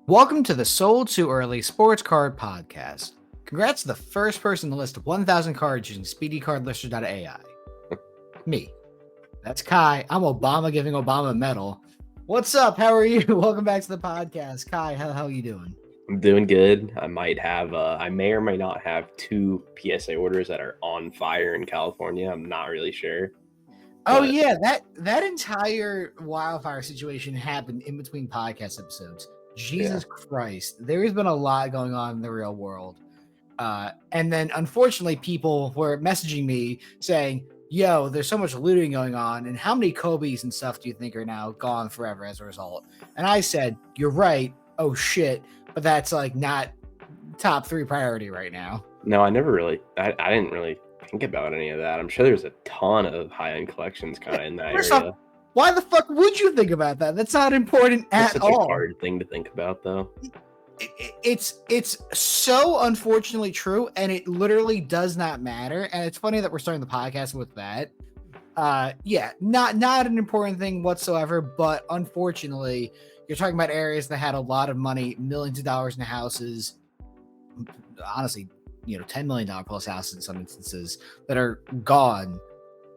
Welcome to the Sold Too Early Sports Card Podcast. Congrats to the first person to list 1,000 cards using SpeedyCardLister.ai. Me. That's Kai. I'm Obama giving Obama a medal. What's up? How are you? Welcome back to the podcast. Kai, how are you doing? I'm doing good. I may or may not have two PSA orders that are on fire in California. I'm not really sure. Oh yeah, that entire wildfire situation happened in between podcast episodes. Jesus Christ, there has been a lot going on in the real world. And then unfortunately people were messaging me saying, yo, there's so much looting going on, and how many Kobe's and stuff do you think are now gone forever as a result? And I said, you're right. Oh shit. But that's like not top 3 priority right now. No, I didn't really think about any of that. I'm sure there's a ton of high-end collections kind of in that area. Why the fuck would you think about that? That's not important at all. It's a hard thing to think about, though. It's so unfortunately true, and it literally does not matter. And it's funny that we're starting the podcast with that. Not an important thing whatsoever, but unfortunately, you're talking about areas that had a lot of money, millions of dollars in houses. Honestly, $10 million plus houses in some instances that are gone.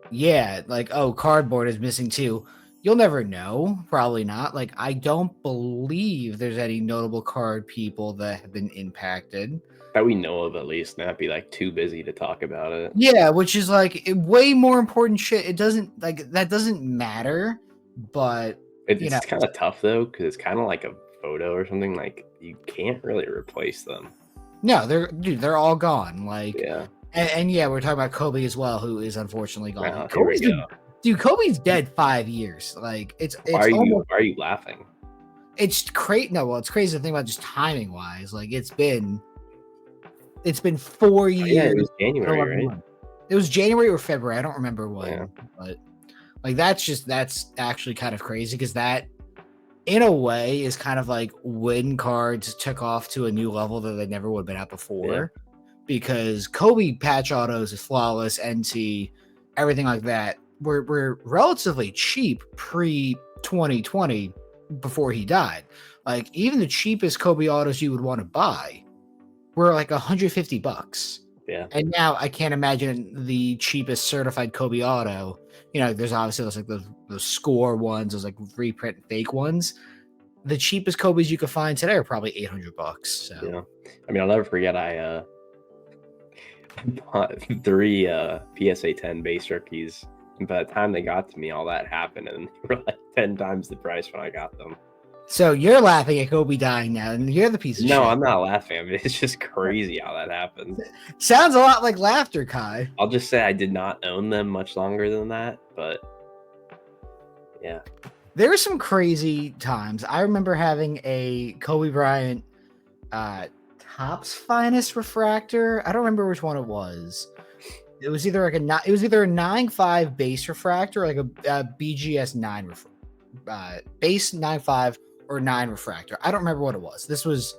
Yeah, like, oh, cardboard is missing too. You'll never know. Probably not. Like, I don't believe there's any notable card people that have been impacted. That we know of, at least. Not be like too busy to talk about it. Yeah, which is like way more important shit. It doesn't that doesn't matter, but it's kind of tough though, because it's kind of like a photo or something. Like, you can't really replace them. No, they're all gone. Like, yeah. And yeah, we're talking about Kobe as well, who is unfortunately gone. Wow, Kobe's dead 5 years. Like, why are you laughing? It's crazy. No, well, it's crazy to think about just timing wise. Like, it's been 4 years. Yeah, it was January, right? It was January or February. I don't remember when, but like that's actually kind of crazy, because that, in a way, is kind of like when cards took off to a new level that they never would have been at before. Yeah. Because Kobe patch autos is flawless, NT, everything like that were relatively cheap pre-2020 before he died. Like, even the cheapest Kobe autos you would want to buy were like $150. Yeah. And now I can't imagine the cheapest certified Kobe auto. There's obviously those score ones, those like reprint fake ones. The cheapest Kobe's you could find today are probably $800. So yeah. I mean, I'll never forget I bought 3 PSA 10 base rookies, and by the time they got to me, all that happened, and they were like 10 times the price when I got them. So you're laughing at Kobe dying now, and you're the piece of shit. No, I'm not laughing. I mean, it's just crazy how that happened. Sounds a lot like laughter, Kai. I'll just say I did not own them much longer than that, but yeah. There were some crazy times. I remember having a Kobe Bryant Topps Finest refractor. I don't remember which one it was. It was either like a 9.5 base refractor, or like a BGS 9 base 9.5 or 9 refractor. I don't remember what it was. This was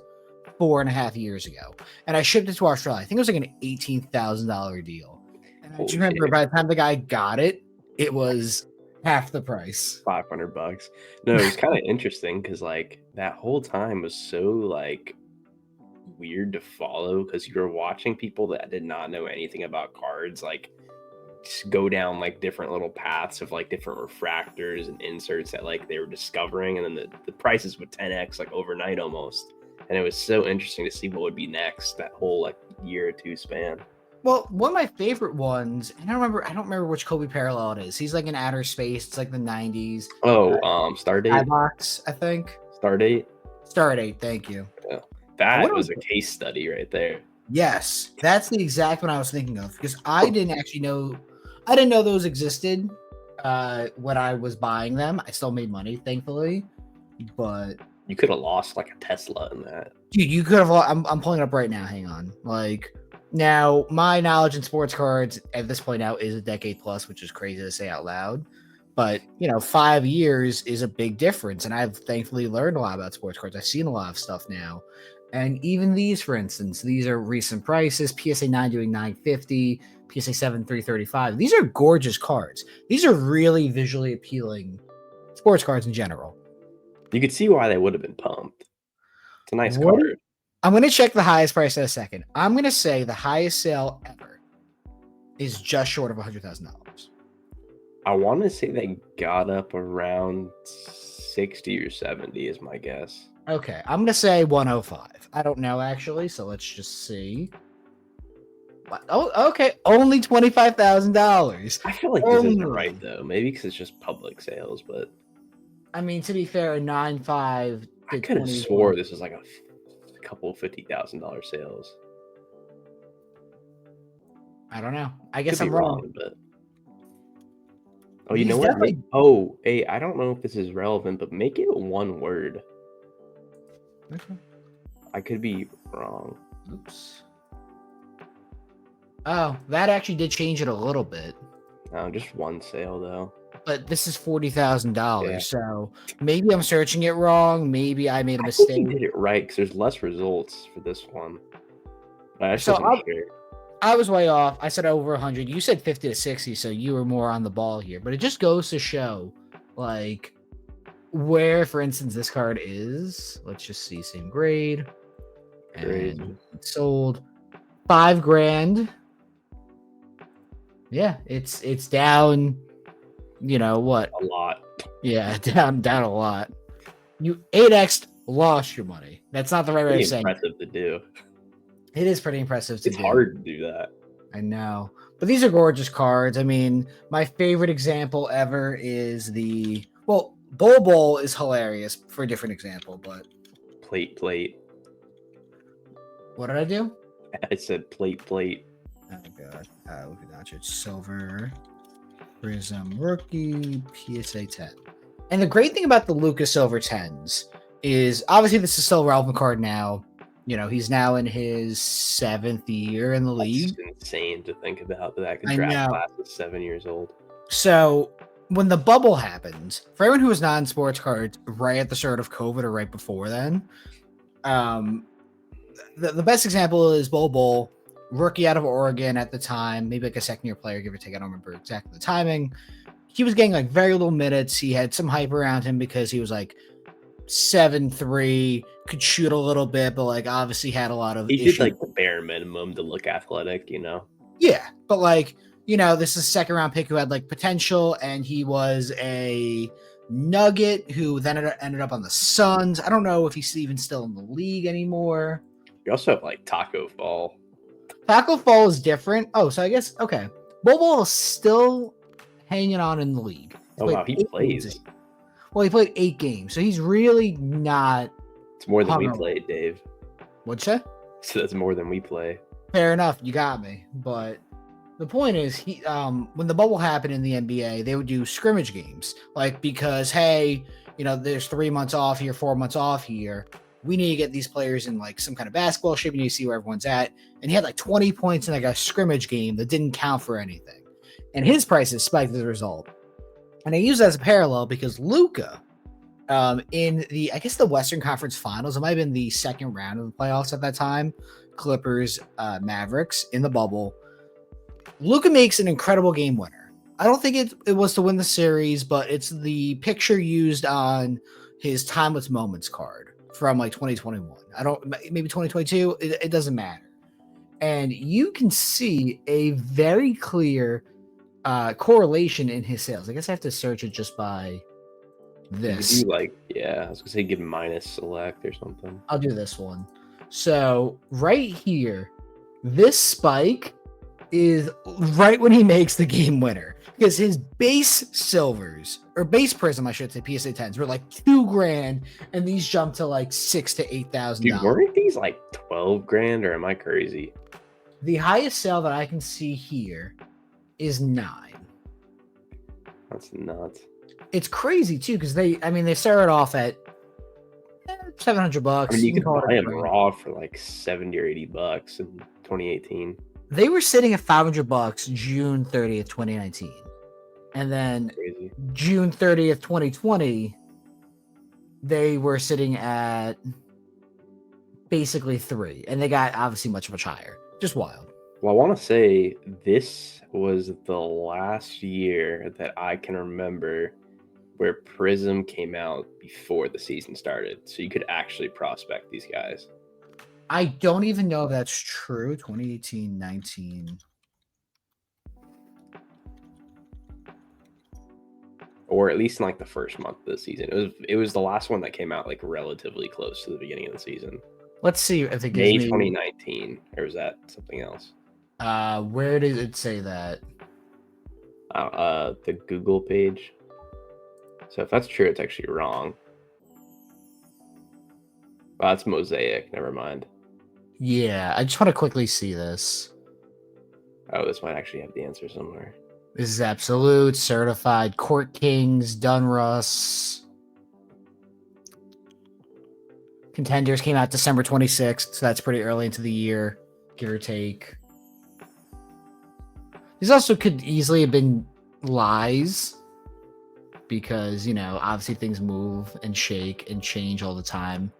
4.5 years ago, and I shipped it to Australia. I think it was like an $18,000 deal. And I just remember by the time the guy got it, it was half the price. $500. No, it was kind of interesting because like that whole time was so like weird to follow, because you were watching people that did not know anything about cards like just go down like different little paths of like different refractors and inserts that like they were discovering, and then the prices would 10x like overnight almost. And it was so interesting to see what would be next, that whole like year or two span. Well, one of my favorite ones, and I don't remember which Kobe parallel it is. He's like in outer space. It's like the 90s. Oh, Stardate. Box, I think. Stardate, thank you. Yeah. That was a case study right there. Yes, that's the exact one I was thinking of, because I didn't know those existed when I was buying them. I still made money, thankfully, but you could have lost like a Tesla in that. Dude, you could have. I'm pulling it up right now. Hang on. Like, now, my knowledge in sports cards at this point now is a decade plus, which is crazy to say out loud. But 5 years is a big difference, and I've thankfully learned a lot about sports cards. I've seen a lot of stuff now. And even these, for instance, these are recent prices. PSA 9 doing $950, PSA 7 $335. These are gorgeous cards. These are really visually appealing sports cards in general. You could see why they would have been pumped. It's a nice What? card. I'm going to check the highest price in a second. I'm going to say the highest sale ever is just short of $100,000. I want to say they got up around 60 or 70 is my guess. Okay, I'm going to say 105. I don't know actually, so let's just see. Oh, okay, only $25,000. I feel like this isn't right though. Maybe because it's just public sales, but I mean, to be fair, a 9.5 I to could have 21. swore this was like a couple $50,000 sales. I don't know. I guess Could be I'm wrong. but oh, you He's know what? definitely. Oh, hey, I don't know if this is relevant, but make it one word. Okay. I could be wrong. Oops. Oh, that actually did change it a little bit. No, just one sale though. But this is $40,000, Yeah. so maybe I'm searching it wrong. Maybe I made a I think mistake. you did it right because there's less results for this one. I just So wasn't sure. I was way off. I said over 100. You said 50 to 60, so you were more on the ball here. But it just goes to show, like, where, for instance, this card is. Let's just see, same grade. Crazy. And it sold $5,000. Yeah, it's down. You know what? A lot. Yeah, down a lot. You 8x lost your money. That's not the right way Pretty of saying it. impressive to do. It is pretty impressive to It's do. hard to do that. I know. But these are gorgeous cards. I mean, my favorite example ever is Bol Bol is hilarious for a different example, but Plate. what did I do? I said plate. Oh god. We got you. Silver Prism Rookie PSA 10. And the great thing about the Lucas Silver 10s is obviously this is still a relevant card now. You know, he's now in his 7th year in the league. It's insane to think about that I draft know. class is 7 years old. So when the bubble happened, for everyone who was not in sports cards right at the start of COVID or right before then, the best example is Bol, rookie out of Oregon at the time, maybe like a second-year player, give or take. I don't remember exactly the timing. He was getting like very little minutes. He had some hype around him because he was like 7'3", could shoot a little bit, but like obviously had a lot of He issues. did like the bare minimum to look athletic, you know? Yeah, but like, you know, this is a second round pick who had like potential, and he was a Nugget who then ended up on the Suns. I don't know if he's even still in the league anymore. You also have like Taco Fall. Taco Fall is different. Oh, so I guess, okay. Bobo is still hanging on in the league. Oh, wow, he plays. Well, he played 8 games, so he's really not. It's more than we played, Dave. What'd you say? So that's more than we play. Fair enough, you got me. But the point is, he when the bubble happened in the NBA, they would do scrimmage games, like because hey, you know, there's 3 months off here, 4 months off here. We need to get these players in like some kind of basketball shape. We need to see where everyone's at. And he had like 20 points in like a scrimmage game that didn't count for anything, and his prices spiked as a result. And I use that as a parallel because Luka, in the, I guess the Western Conference Finals, it might have been the second round of the playoffs at that time, Clippers, Mavericks in the bubble. Luka makes an incredible game winner. I don't think it was to win the series, but it's the picture used on his Timeless Moments card from like 2021. I don't, maybe 2022. It doesn't matter. And you can see a very clear correlation in his sales. I guess I have to search it just by this. Like, yeah, I was gonna say give minus select or something. I'll do this one. So right here, this spike is right when he makes the game winner, because his base silvers, or base prism, I should say, PSA 10s were like $2,000, and these jumped to like $6,000 to $8,000. Dude, weren't these like 12 grand, or am I crazy? The highest sale that I can see here is 9. That's nuts. It's crazy too, because they started off at $700. I mean, you could buy them raw for like $70 or $80 in 2018. They were sitting at $500 June 30th, 2019. And then Crazy. June 30th, 2020, they were sitting at basically 3. And they got obviously much higher. Just wild. Well, I want to say this was the last year that I can remember where Prism came out before the season started, so you could actually prospect these guys. I don't even know if that's true. 2018-19. Or at least in like the first month of the season. It was the last one that came out like relatively close to the beginning of the season. Let's see if it gives May me 2019, or is that something else? Where did it say that? The Google page. So if that's true, it's actually wrong. Well, that's Mosaic. Never mind. Yeah, I just want to quickly see this. Oh, this might actually have the answer somewhere. This is Absolute, Certified, Court Kings, Dunruss. Contenders came out December 26th, so that's pretty early into the year, give or take. These also could easily have been lies because, you know, obviously things move and shake and change all the time.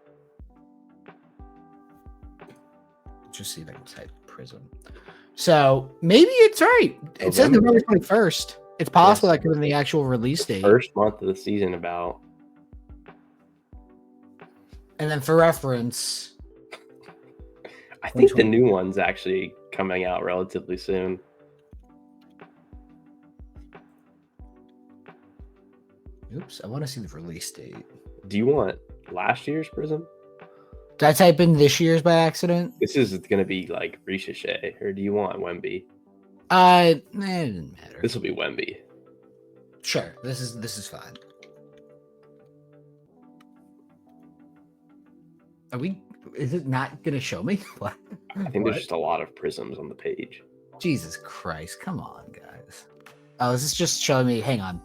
Let's just see if I can type Prism. So maybe it's right. It says November 21st. It's possible that could have been the actual release date. First month of the season about. And then for reference, I think the new one's actually coming out relatively soon. Oops, I want to see the release date. Do you want last year's Prism? Did I type in this year's by accident? This is going to be like Ricochet, or do you want Wemby? It didn't matter. This will be Wemby. Sure, this is fine. Is it not going to show me? What? I think there's just a lot of Prisms on the page. Jesus Christ, come on, guys. Oh, this is just showing me, hang on.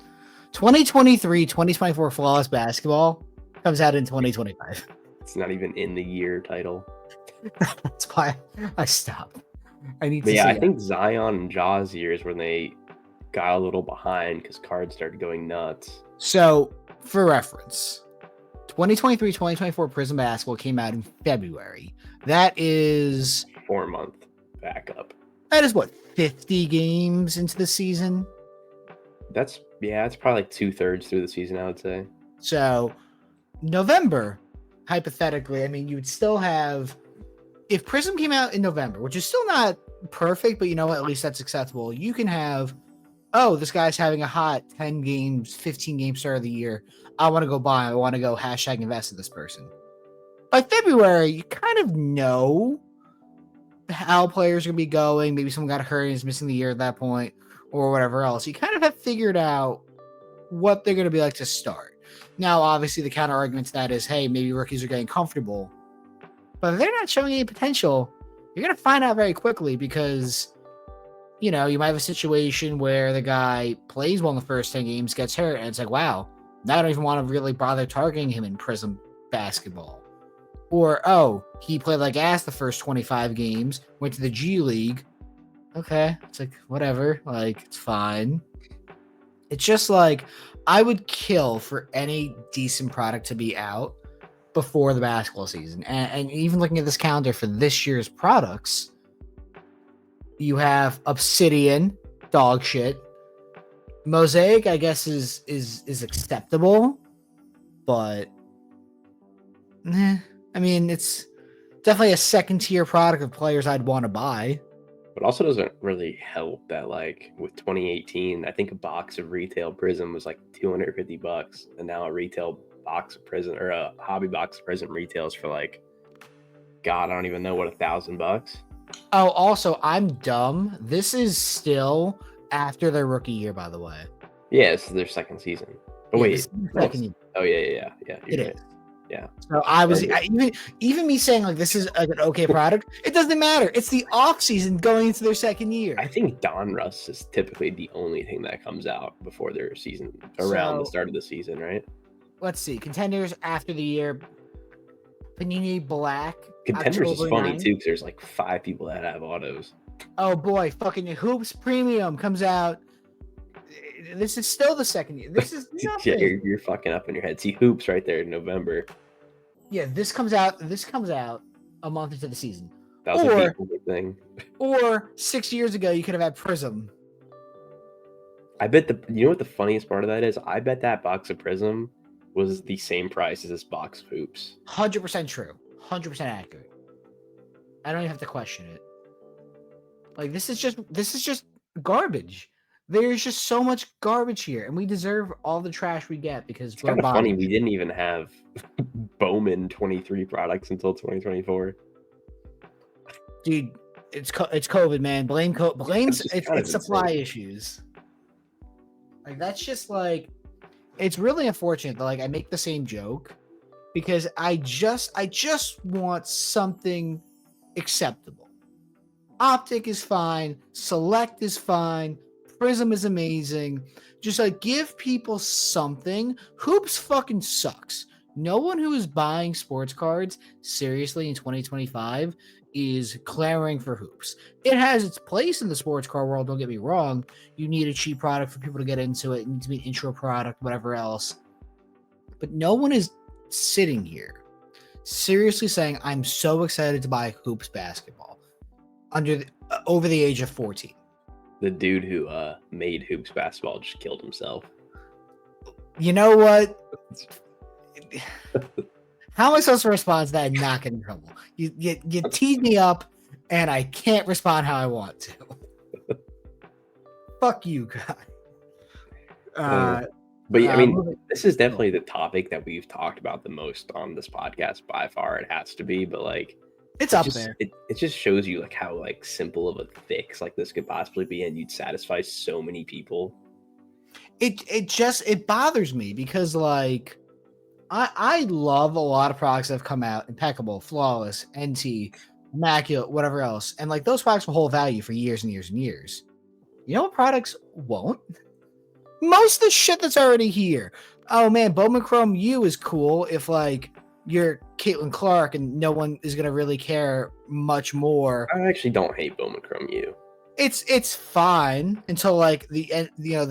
2023-2024 Flawless Basketball comes out in 2025. It's not even in the year title. That's why I stopped. I need to see I think Zion and Jaws years when they got a little behind because cards started going nuts. So, for reference, 2023-2024 Prism Basketball came out in February. That is 4-month backup. That is what, 50 games into the season? It's probably like 2/3 through the season, I would say. So, November, hypothetically, I mean, you would still have, if Prism came out in November, which is still not perfect, but you know what, at least that's acceptable. You can have, oh, this guy's having a hot 10 games, 15 game start of the year. I want to go buy, I want to go hashtag invest in this person. By February, you kind of know how players are going to be going. Maybe someone got hurt and is missing the year at that point or whatever else. You kind of have figured out what they're going to be like to start. Now, obviously, the counter argument to that is, hey, maybe rookies are getting comfortable. But if they're not showing any potential, you're going to find out very quickly because, you know, you might have a situation where the guy plays well in the first 10 games, gets hurt, and it's like, wow, now I don't even want to really bother targeting him in Prism Basketball. Or, oh, he played like ass the first 25 games, went to the G League. Okay, it's like, whatever, like, it's fine. It's just like, I would kill for any decent product to be out before the basketball season. And even looking at this calendar for this year's products, you have Obsidian, dog shit. Mosaic, I guess, is acceptable, but I mean, it's definitely a second tier product of players I'd want to buy. But also doesn't really help that, like, with 2018, I think a box of retail Prism was like $250, and now a retail box of Prism or a hobby box of Prism retails for like, God, I don't even know what, $1,000. Oh, also, I'm dumb. This is still after their rookie year, by the way. Yeah, this is their second season. Oh, wait. Oh, yeah. It right. is. Yeah. So even me saying like this is an okay product, it doesn't matter. It's the off season going into their second year. I think Donruss is typically the only thing that comes out before their season, around the start of the season, right? Let's see. Contenders after the year. Panini Black. Contenders October is funny 9th. too because there's like 5 people that have autos. Oh boy, fucking Hoops Premium comes out. This is still the second year. This is nothing. Yeah, you're fucking up in your head. See Hoops right there in November. Yeah, this comes out a month into the season. That was a big thing. Or 6 years ago, you could have had Prism. I bet you know what the funniest part of that is? I bet that box of Prism was the same price as this box of hoops. 100% true. 100% accurate. I don't even have to question it. Like this is just garbage. There's just so much garbage here, and we deserve all the trash we get because It's we're kind of funny buying we it. didn't even have Bowman 23 products until 2024. Dude, it's COVID, man. Blames That's just kind it's of supply insane. issues. Like that's just like it's really unfortunate that like I make the same joke because I just want something acceptable. Optic is fine, Select is fine, Prism is amazing. Just like give people something. Hoops fucking sucks. No one who is buying sports cards seriously in 2025 is clamoring for hoops. It has its place in the sports card world, don't get me wrong. You need a cheap product for people to get into it. It needs to be an intro product, whatever else. But no one is sitting here seriously saying, I'm so excited to buy hoops basketball over the age of 14. The dude who made hoops basketball just killed himself. You know what? How am I supposed to respond to that and not get in trouble? You teed me up, and I can't respond how I want to. Fuck you, guy. But I mean, this is definitely the topic that we've talked about the most on this podcast by far. It has to be, but like, it's up there. It just shows you like how like simple of a fix like this could possibly be, and you'd satisfy so many people. It bothers me because like I love a lot of products that have come out impeccable, flawless, NT, immaculate, whatever else, and like those products will hold value for years and years and years. You know what products won't? Most of the shit that's already here. Oh man, Bowman Chrome U is cool if like you're Caitlin Clark and no one is gonna really care much more. I actually don't hate Bowman Chrome U. It's fine until like the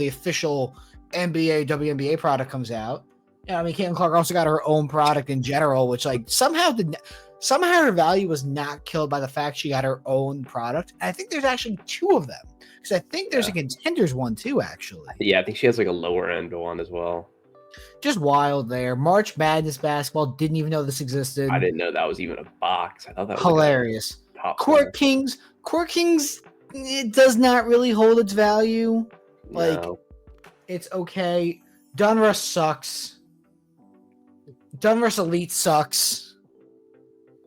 official NBA WNBA product comes out. Yeah, I mean Caitlin Clark also got her own product in general, which like somehow her value was not killed by the fact she got her own product. And I think there's actually two of them. Because I think there's a Contenders one too, actually. Yeah, I think she has like a lower end one as well. Just wild there. March Madness basketball, didn't even know this existed. I didn't know that was even a box. I thought that was hilarious. Like top Court Kings, it does not really hold its value. Like, no. It's okay. Donruss sucks. Donruss Elite sucks.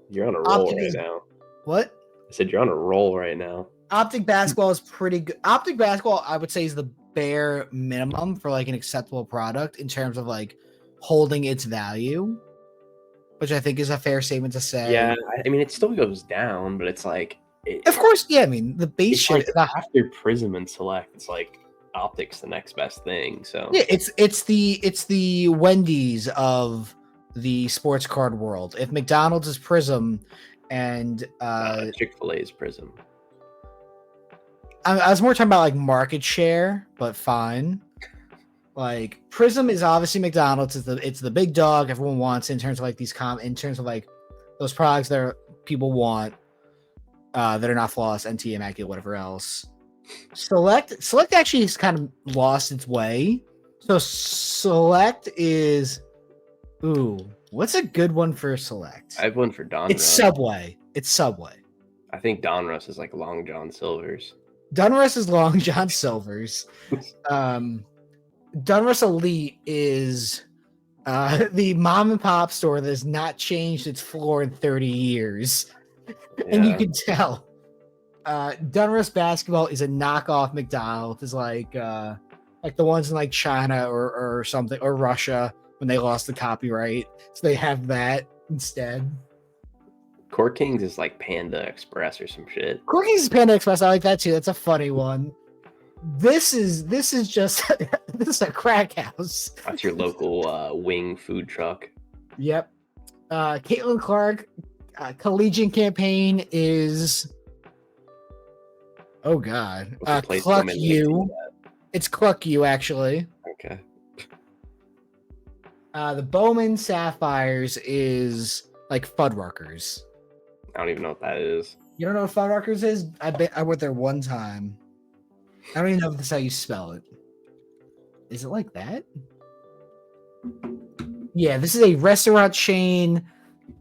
You're on a roll right now. What? I said you're on a roll right now. Optic basketball is pretty good. Optic basketball, I would say, is the bare minimum for like an acceptable product in terms of like holding its value, which I think is a fair statement to say. Yeah, I mean, it still goes down, but it's like, of course, yeah. I mean, the base shit like after Prism and Select, it's like Optic's the next best thing. So yeah, it's the Wendy's of the sports card world. If McDonald's is Prism, and Chick-fil-A is Prism. I was more talking about like market share, but fine. Like Prism is obviously McDonald's. It's the big dog everyone wants in terms of like in terms of like those products that people want that are not flawless, NT, immaculate, whatever else. Select actually has kind of lost its way. So Select is what's a good one for Select? I have one for Donruss. It's Subway. I think Donruss is like Long John Silver's. Donruss is Long John Silver's. Donruss Elite is the mom and pop store that has not changed its floor in 30 years. Yeah. And you can tell. Donruss basketball is a knockoff McDonald's. It's like the ones in like China or something, or Russia when they lost the copyright. So they have that instead. Court Kings is like Panda Express or some shit. Court Kings is Panda Express. I like that too. That's a funny one. This is just this is a crack house. That's your local wing food truck. Yep. Caitlin Clark collegiate campaign is God. Cluck You. It's Cluck You actually. Okay. The Bowman Sapphires is like Fuddruckers. I don't even know what that is. You don't know what Fuddruckers is? I went there one time. I don't even know if that's how you spell it. Is it like that? Yeah, this is a restaurant chain.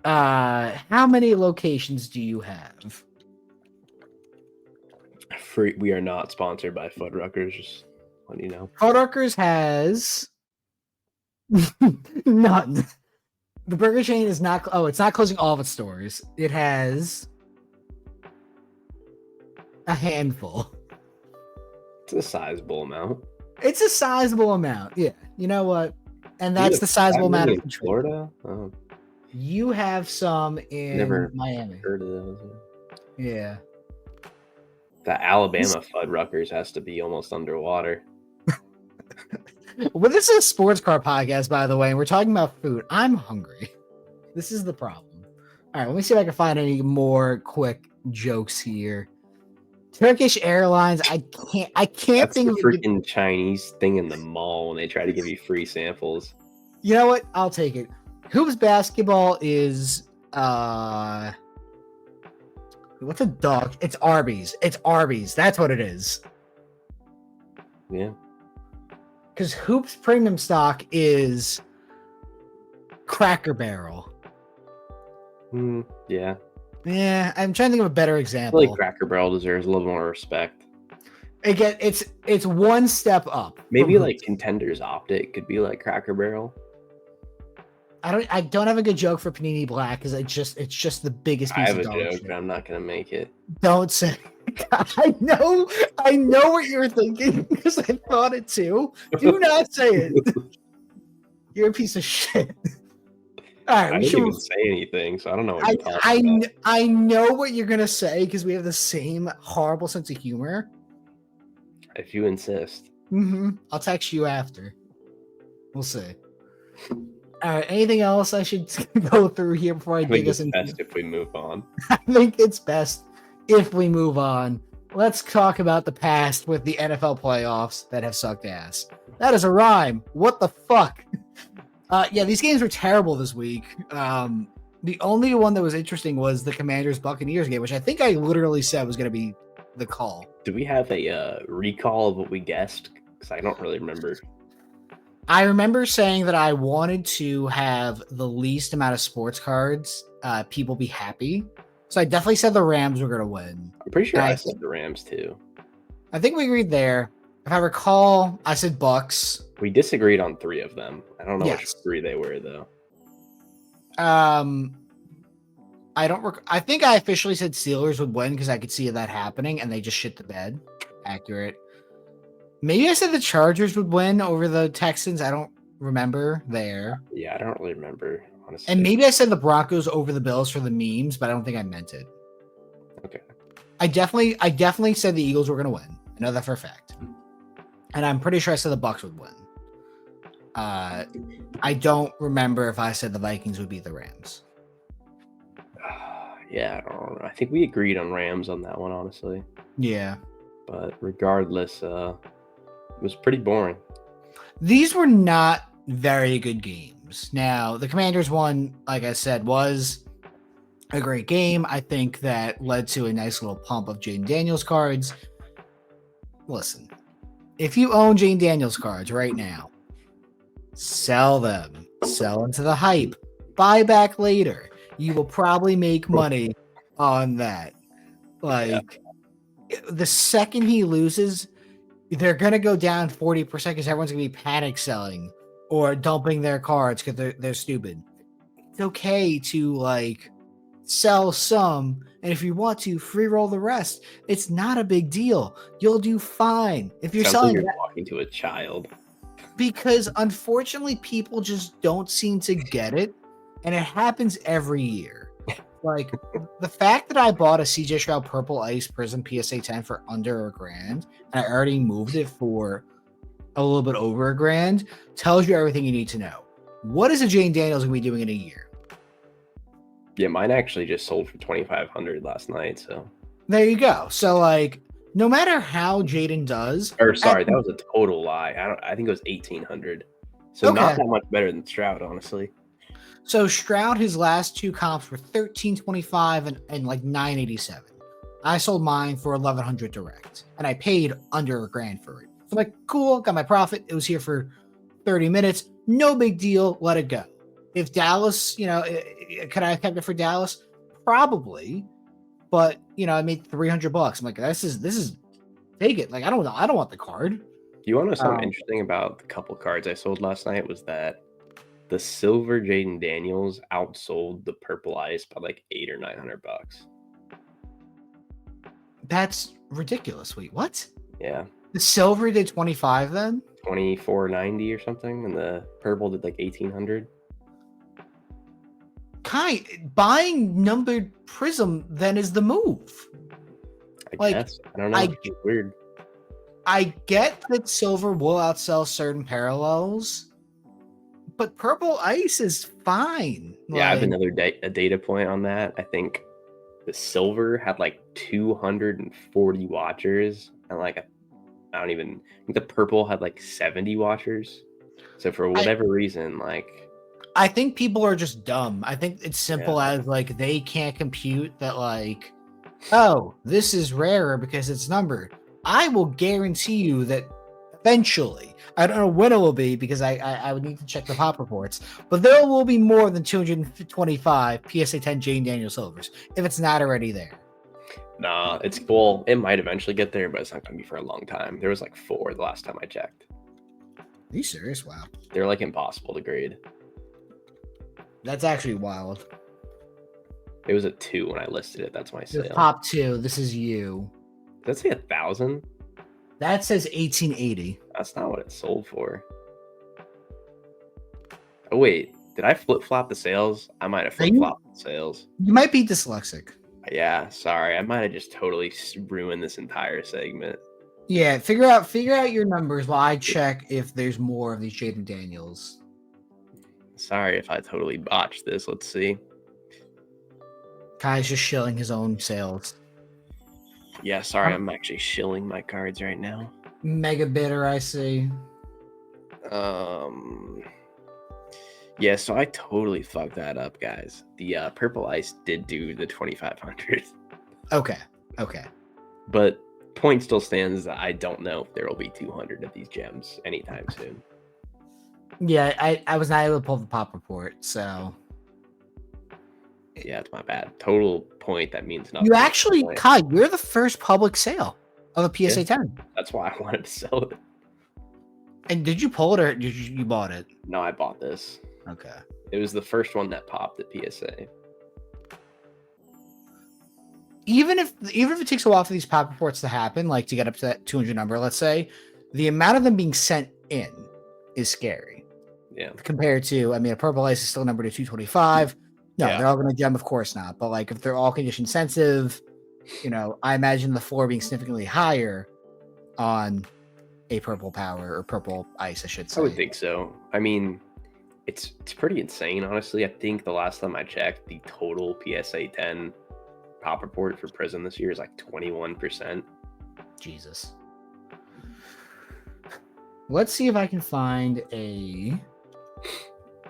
How many locations do you have? Free. We are not sponsored by Fuddruckers. Just let you know. Fuddruckers has none. The burger chain is not. Oh, it's not closing all of its stores. It has a handful. It's a sizable amount. It's a sizable amount. Yeah. You know what? And that's the sizable amount of Florida. Oh. You have some in Never Miami. heard of those. Yeah. The Alabama Fuddruckers has to be almost underwater. Well, this is a sports car podcast, by the way, and we're talking about food. I'm hungry. This is the problem. All right, let me see if I can find any more quick jokes here. Turkish Airlines. I can't That's think the of freaking Chinese thing in the mall when they try to give you free samples. You know what? I'll take it. Hoops basketball is what's a dog? It's Arby's. It's Arby's. That's what it is. Yeah. Because Hoops premium stock is Cracker Barrel. Yeah. Yeah, I'm trying to think of a better example. I feel like Cracker Barrel deserves a little more respect. Again, it's one step up. Maybe like Contenders Optic could be like Cracker Barrel. I don't have a good joke for Panini Black because it's just the biggest piece I have of a dog joke, shit. but I'm not gonna make it. Don't say. I know what you were thinking because I thought it too. Do not say it. You're a piece of shit. All right, I didn't even say anything, so I don't know what you're talking about. I know what you're gonna say because we have the same horrible sense of humor. If you insist. I'll text you after. We'll see. All right. Anything else I should go through here before I dig us into? I think it's best if we move on. I think it's best if we move on. Let's talk about the past with the NFL playoffs that have sucked ass. That is a rhyme. What the fuck? Yeah, these games were terrible this week. The only one that was interesting was the Commanders-Buccaneers game, which I think I literally said was going to be the call. Do we have a recall of what we guessed? Because I don't really remember. I remember saying that I wanted to have the least amount of sports cards, people be happy. So I definitely said the Rams were going to win. I'm pretty sure I said the Rams too. I think we agreed there. If I recall, I said Bucks. We disagreed on 3 of them. I don't know which 3 they were though. I don't. I think I officially said Steelers would win because I could see that happening, and they just shit the bed. Accurate. Maybe I said the Chargers would win over the Texans. I don't remember there. Yeah, I don't really remember, honestly. And maybe I said the Broncos over the Bills for the memes, but I don't think I meant it. Okay. I definitely said the Eagles were going to win. I know that for a fact. And I'm pretty sure I said the Bucks would win. I don't remember if I said the Vikings would beat the Rams. Yeah, I don't know. I think we agreed on Rams on that one, honestly. Yeah. But regardless, it was pretty boring. These were not very good games. Now, the Commanders one, like I said, was a great game. I think that led to a nice little pump of Jaden Daniels cards. Listen, if you own Jaden Daniels cards right now, sell them. Sell into the hype. Buy back later. You will probably make money on that. The second he loses, they're going to go down 40% because everyone's going to be panic selling or dumping their cards because they're stupid. It's okay to sell some, and if you want to free roll the rest, it's not a big deal. You'll do fine. If you're selling, you're talking to a child. Because unfortunately, people just don't seem to get it, and it happens every year. The fact that I bought a CJ Stroud Purple Ice Prism PSA 10 for under $1,000, and I already moved it for a little bit over $1,000, tells you everything you need to know. What is a Jaden Daniels going to be doing in a year? Yeah, mine actually just sold for $2,500 last night. So there you go. So no matter how Jaden does, or sorry, that was a total lie. I think it was $1,800. So not that much better than Stroud, honestly. So Stroud, his last 2 comps were $1,325 and $987. I sold mine for $1,100 direct, and I paid under $1,000 for it. So I'm like, cool, got my profit. It was here for 30 minutes. No big deal. Let it go. If Dallas, could I have kept it for Dallas? Probably. But I made $300. I'm like, this is take it. Like, I don't want the card. You want to know something interesting about the couple cards I sold last night was that the silver Jaden Daniels outsold the purple ice by like $800 or $900. That's ridiculous. Wait, what? Yeah. The silver did 25 then? 2490 or something, and the purple did like 1800. Kai, buying numbered prism then is the move. I guess. I don't know. It's weird. I get that silver will outsell certain parallels, but purple ice is fine. Yeah, I have another a data point on that. I think the silver had like 240 watchers, and like I think the purple had like 70 watchers. So for whatever reason, like I think people are just dumb. I think it's simple as like they can't compute that like, oh, this is rarer because it's numbered. I will guarantee you that eventually, I don't know when it will be because I would need to check the pop reports, but there will be more than 225 PSA 10 Jane Daniel Silvers if it's not already there. Nah, it's cool. It might eventually get there, but it's not going to be for a long time. There was like 4 the last time I checked. Are you serious? Wow. They're like impossible to grade. That's actually wild. It was a 2 when I listed it. That's my sale. The top 2. This is you. Does that say 1,000? That says 1880. That's not what it sold for. Oh wait, did I flip flop the sales? I might have flip flopped the sales. You might be dyslexic. Yeah, sorry. I might have just totally ruined this entire segment. Yeah, figure out your numbers while I check if there's more of these Jaden Daniels. Sorry if I totally botched this. Let's see. Kai's just shilling his own sales. Yeah, sorry. I'm actually shilling my cards right now. Mega bidder, I see. Yeah, so I totally fucked that up, guys. The purple ice did do the 2,500. Okay. But point still stands that I don't know if there will be 200 of these gems anytime soon. Yeah, I was not able to pull the pop report, so. Yeah, it's my bad. Total point, that means nothing. You actually, Kai, you're the first public sale of a PSA 10. That's why I wanted to sell it. And did you pull it or did you bought it? No, I bought this. Okay. It was the first one that popped at PSA. Even if it takes a while for these pop reports to happen, like to get up to that 200 number, let's say, the amount of them being sent in is scary. Yeah. Compared to, I mean, a purple ice is still numbered at 225. No, they're all going to gem, of course not. But like if they're all condition sensitive, I imagine the floor being significantly higher on a purple power or purple ice, I should say. I would think so. I mean, it's pretty insane, honestly. I think the last time I checked, the total PSA 10 pop report for Prism this year is like 21%. Jesus. Let's see if I can find a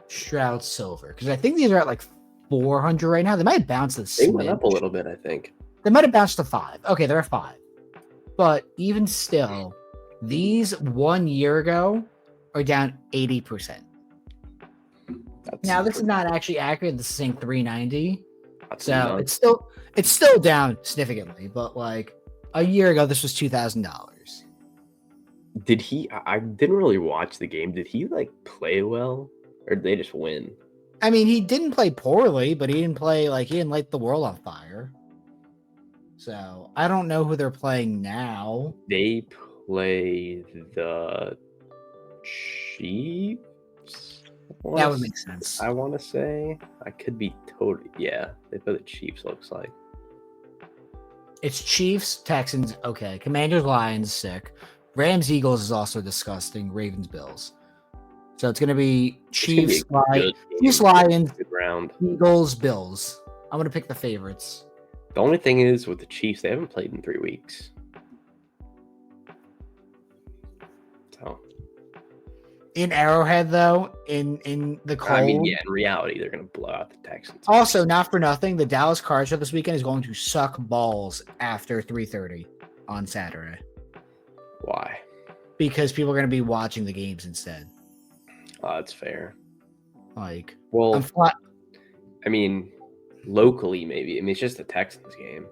Shroud Silver, because I think these are at like 400 right now. They might have bounced this. They went up a little bit, I think. They might have bounced to 5. Okay, they're at 5. But even still, these 1 year ago are down 80%. Now, this is not actually accurate. This is saying 390. So it's still down significantly. But like a year ago, this was $2,000. Did he? I didn't really watch the game. Did he like play well, or did they just win? I mean, he didn't play poorly, but he didn't light the world on fire. So I don't know who they're playing now. They play the Chiefs. That would make sense. I want to say I could be totally. Yeah, they play the Chiefs. Looks like it's Chiefs, Texans. Okay, Commanders, Lions, sick. Rams, Eagles is also disgusting. Ravens, Bills. So it's going to be Chiefs, Lions, Eagles, Bills. I'm going to pick the favorites. The only thing is with the Chiefs, they haven't played in 3 weeks. So in Arrowhead, though, in the cold. I mean, yeah, in reality, they're going to blow out the Texans. Also, not for nothing, the Dallas Card Show this weekend is going to suck balls after 3:30 on Saturday. Why? because people are going to be watching the games instead. Oh, that's fair. Like, I'm Well, flat. I mean, locally maybe. I mean, it's just a Texans game.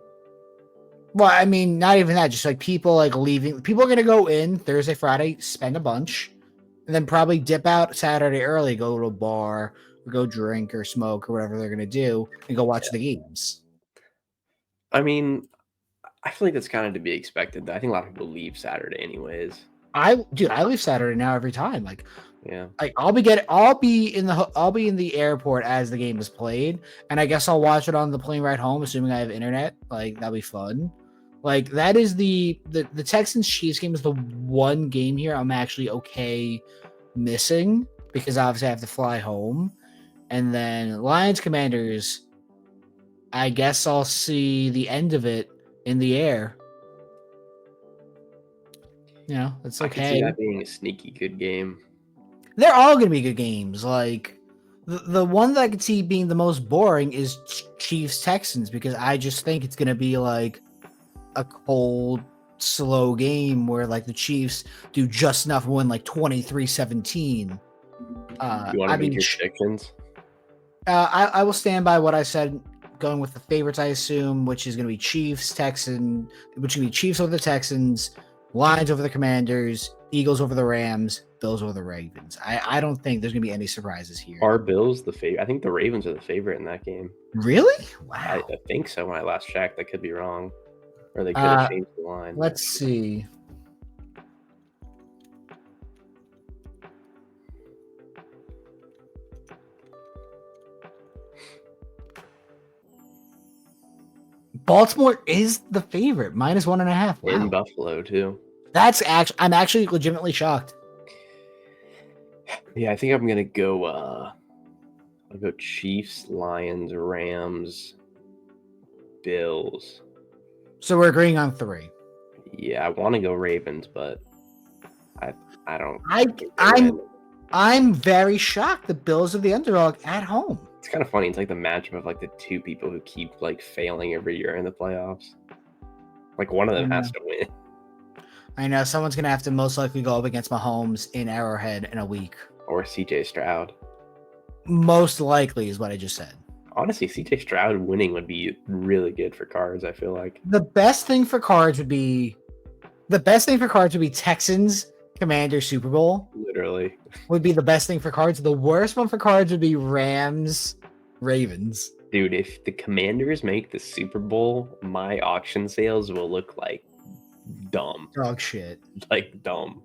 Well, I mean, not even that. Just like people like leaving. People are going to go in Thursday, Friday, spend a bunch, and then probably dip out Saturday early, go to a bar, or go drink or smoke or whatever they're going to do, and go watch the games. I mean, I feel like that's kind of to be expected. I think a lot of people leave Saturday anyways. I leave Saturday now every time. Like, Yeah. I'll be in the airport as the game is played, and I guess I'll watch it on the plane ride home, assuming I have internet. Like, that'll be fun. Like, that is the Texans Chiefs game is the one game here I'm actually okay missing, because obviously I have to fly home. And then Lions Commanders, I guess I'll see the end of it in the air. You know, it's I could see okay. that being a sneaky good game. They're all going to be good games. Like, the one that I could see being the most boring is Chiefs Texans, because I just think it's going to be like a cold, slow game where like the Chiefs do just enough to win like 23-17. You want to I make mean, your predictions? I will stand by what I said, going with the favorites, I assume, which is going to be Chiefs, Texans, which is going to be Chiefs over the Texans, Lions over the Commanders, Eagles over the Rams, Bills over the Ravens. I don't think there's going to be any surprises here. Are Bills the favorite? I think the Ravens are the favorite in that game. Really? I Wow. think so. When I last checked, I could be wrong, or they could have changed the line. Let's see. Baltimore is the favorite, -1.5. Wow. In Buffalo too. I'm actually legitimately shocked. Yeah, I think I'm gonna go. I'll go Chiefs, Lions, Rams, Bills. So we're agreeing on 3. Yeah, I want to go Ravens, but I don't. I'm very shocked the Bills are the underdog at home. It's kind of funny. It's like the matchup of like the two people who keep like failing every year in the playoffs. Like one of them has to win. I know someone's gonna have to most likely go up against Mahomes in Arrowhead in a week. Or CJ Stroud. Most likely is what I just said. Honestly, CJ Stroud winning would be really good for cards, I feel like. The best thing for cards would be Texans Commander Super Bowl. Literally. Would be the best thing for cards. The worst one for cards would be Rams Ravens. Dude, if the Commanders make the Super Bowl, my auction sales will look like dumb. Dog shit. Like dumb.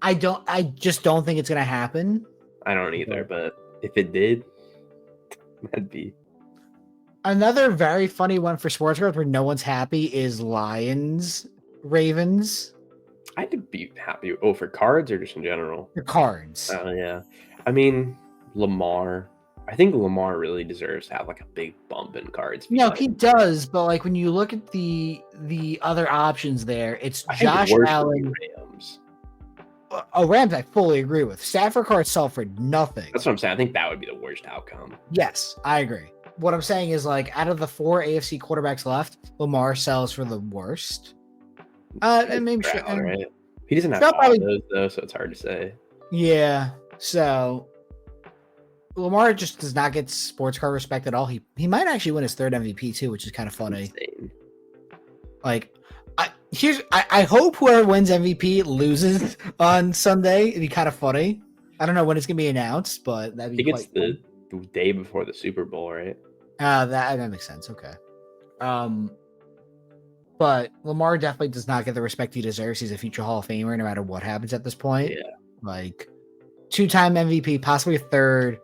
I just don't think it's gonna happen. I don't either, but if it did, that'd be another very funny one for sports cards where no one's happy is Lions Ravens. I'd be happy. Oh, for cards or just in general? For cards. Oh yeah. I mean, Lamar. I think Lamar really deserves to have like a big bump in cards. No, he does, but like when you look at the other options there, it's Josh Allen. Rams. Rams, I fully agree with. Stafford cards sell for nothing. That's what I'm saying. I think that would be the worst outcome. Yes, I agree. What I'm saying is, like, out of the 4 AFC quarterbacks left, Lamar sells for the worst. And maybe Stroud, right? He doesn't have those though, so it's hard to say. Yeah. So Lamar just does not get sports card respect at all. He might actually win his 3rd MVP too, which is kind of funny. Insane. Like, I hope whoever wins MVP loses on Sunday. It'd be kind of funny. I don't know when it's gonna be announced, but that'd be. I think it's the day before the Super Bowl, right? That makes sense. Okay. But Lamar definitely does not get the respect he deserves. He's a future Hall of Famer, no matter what happens at this point. Yeah. Like, 2-time MVP, possibly a 3rd.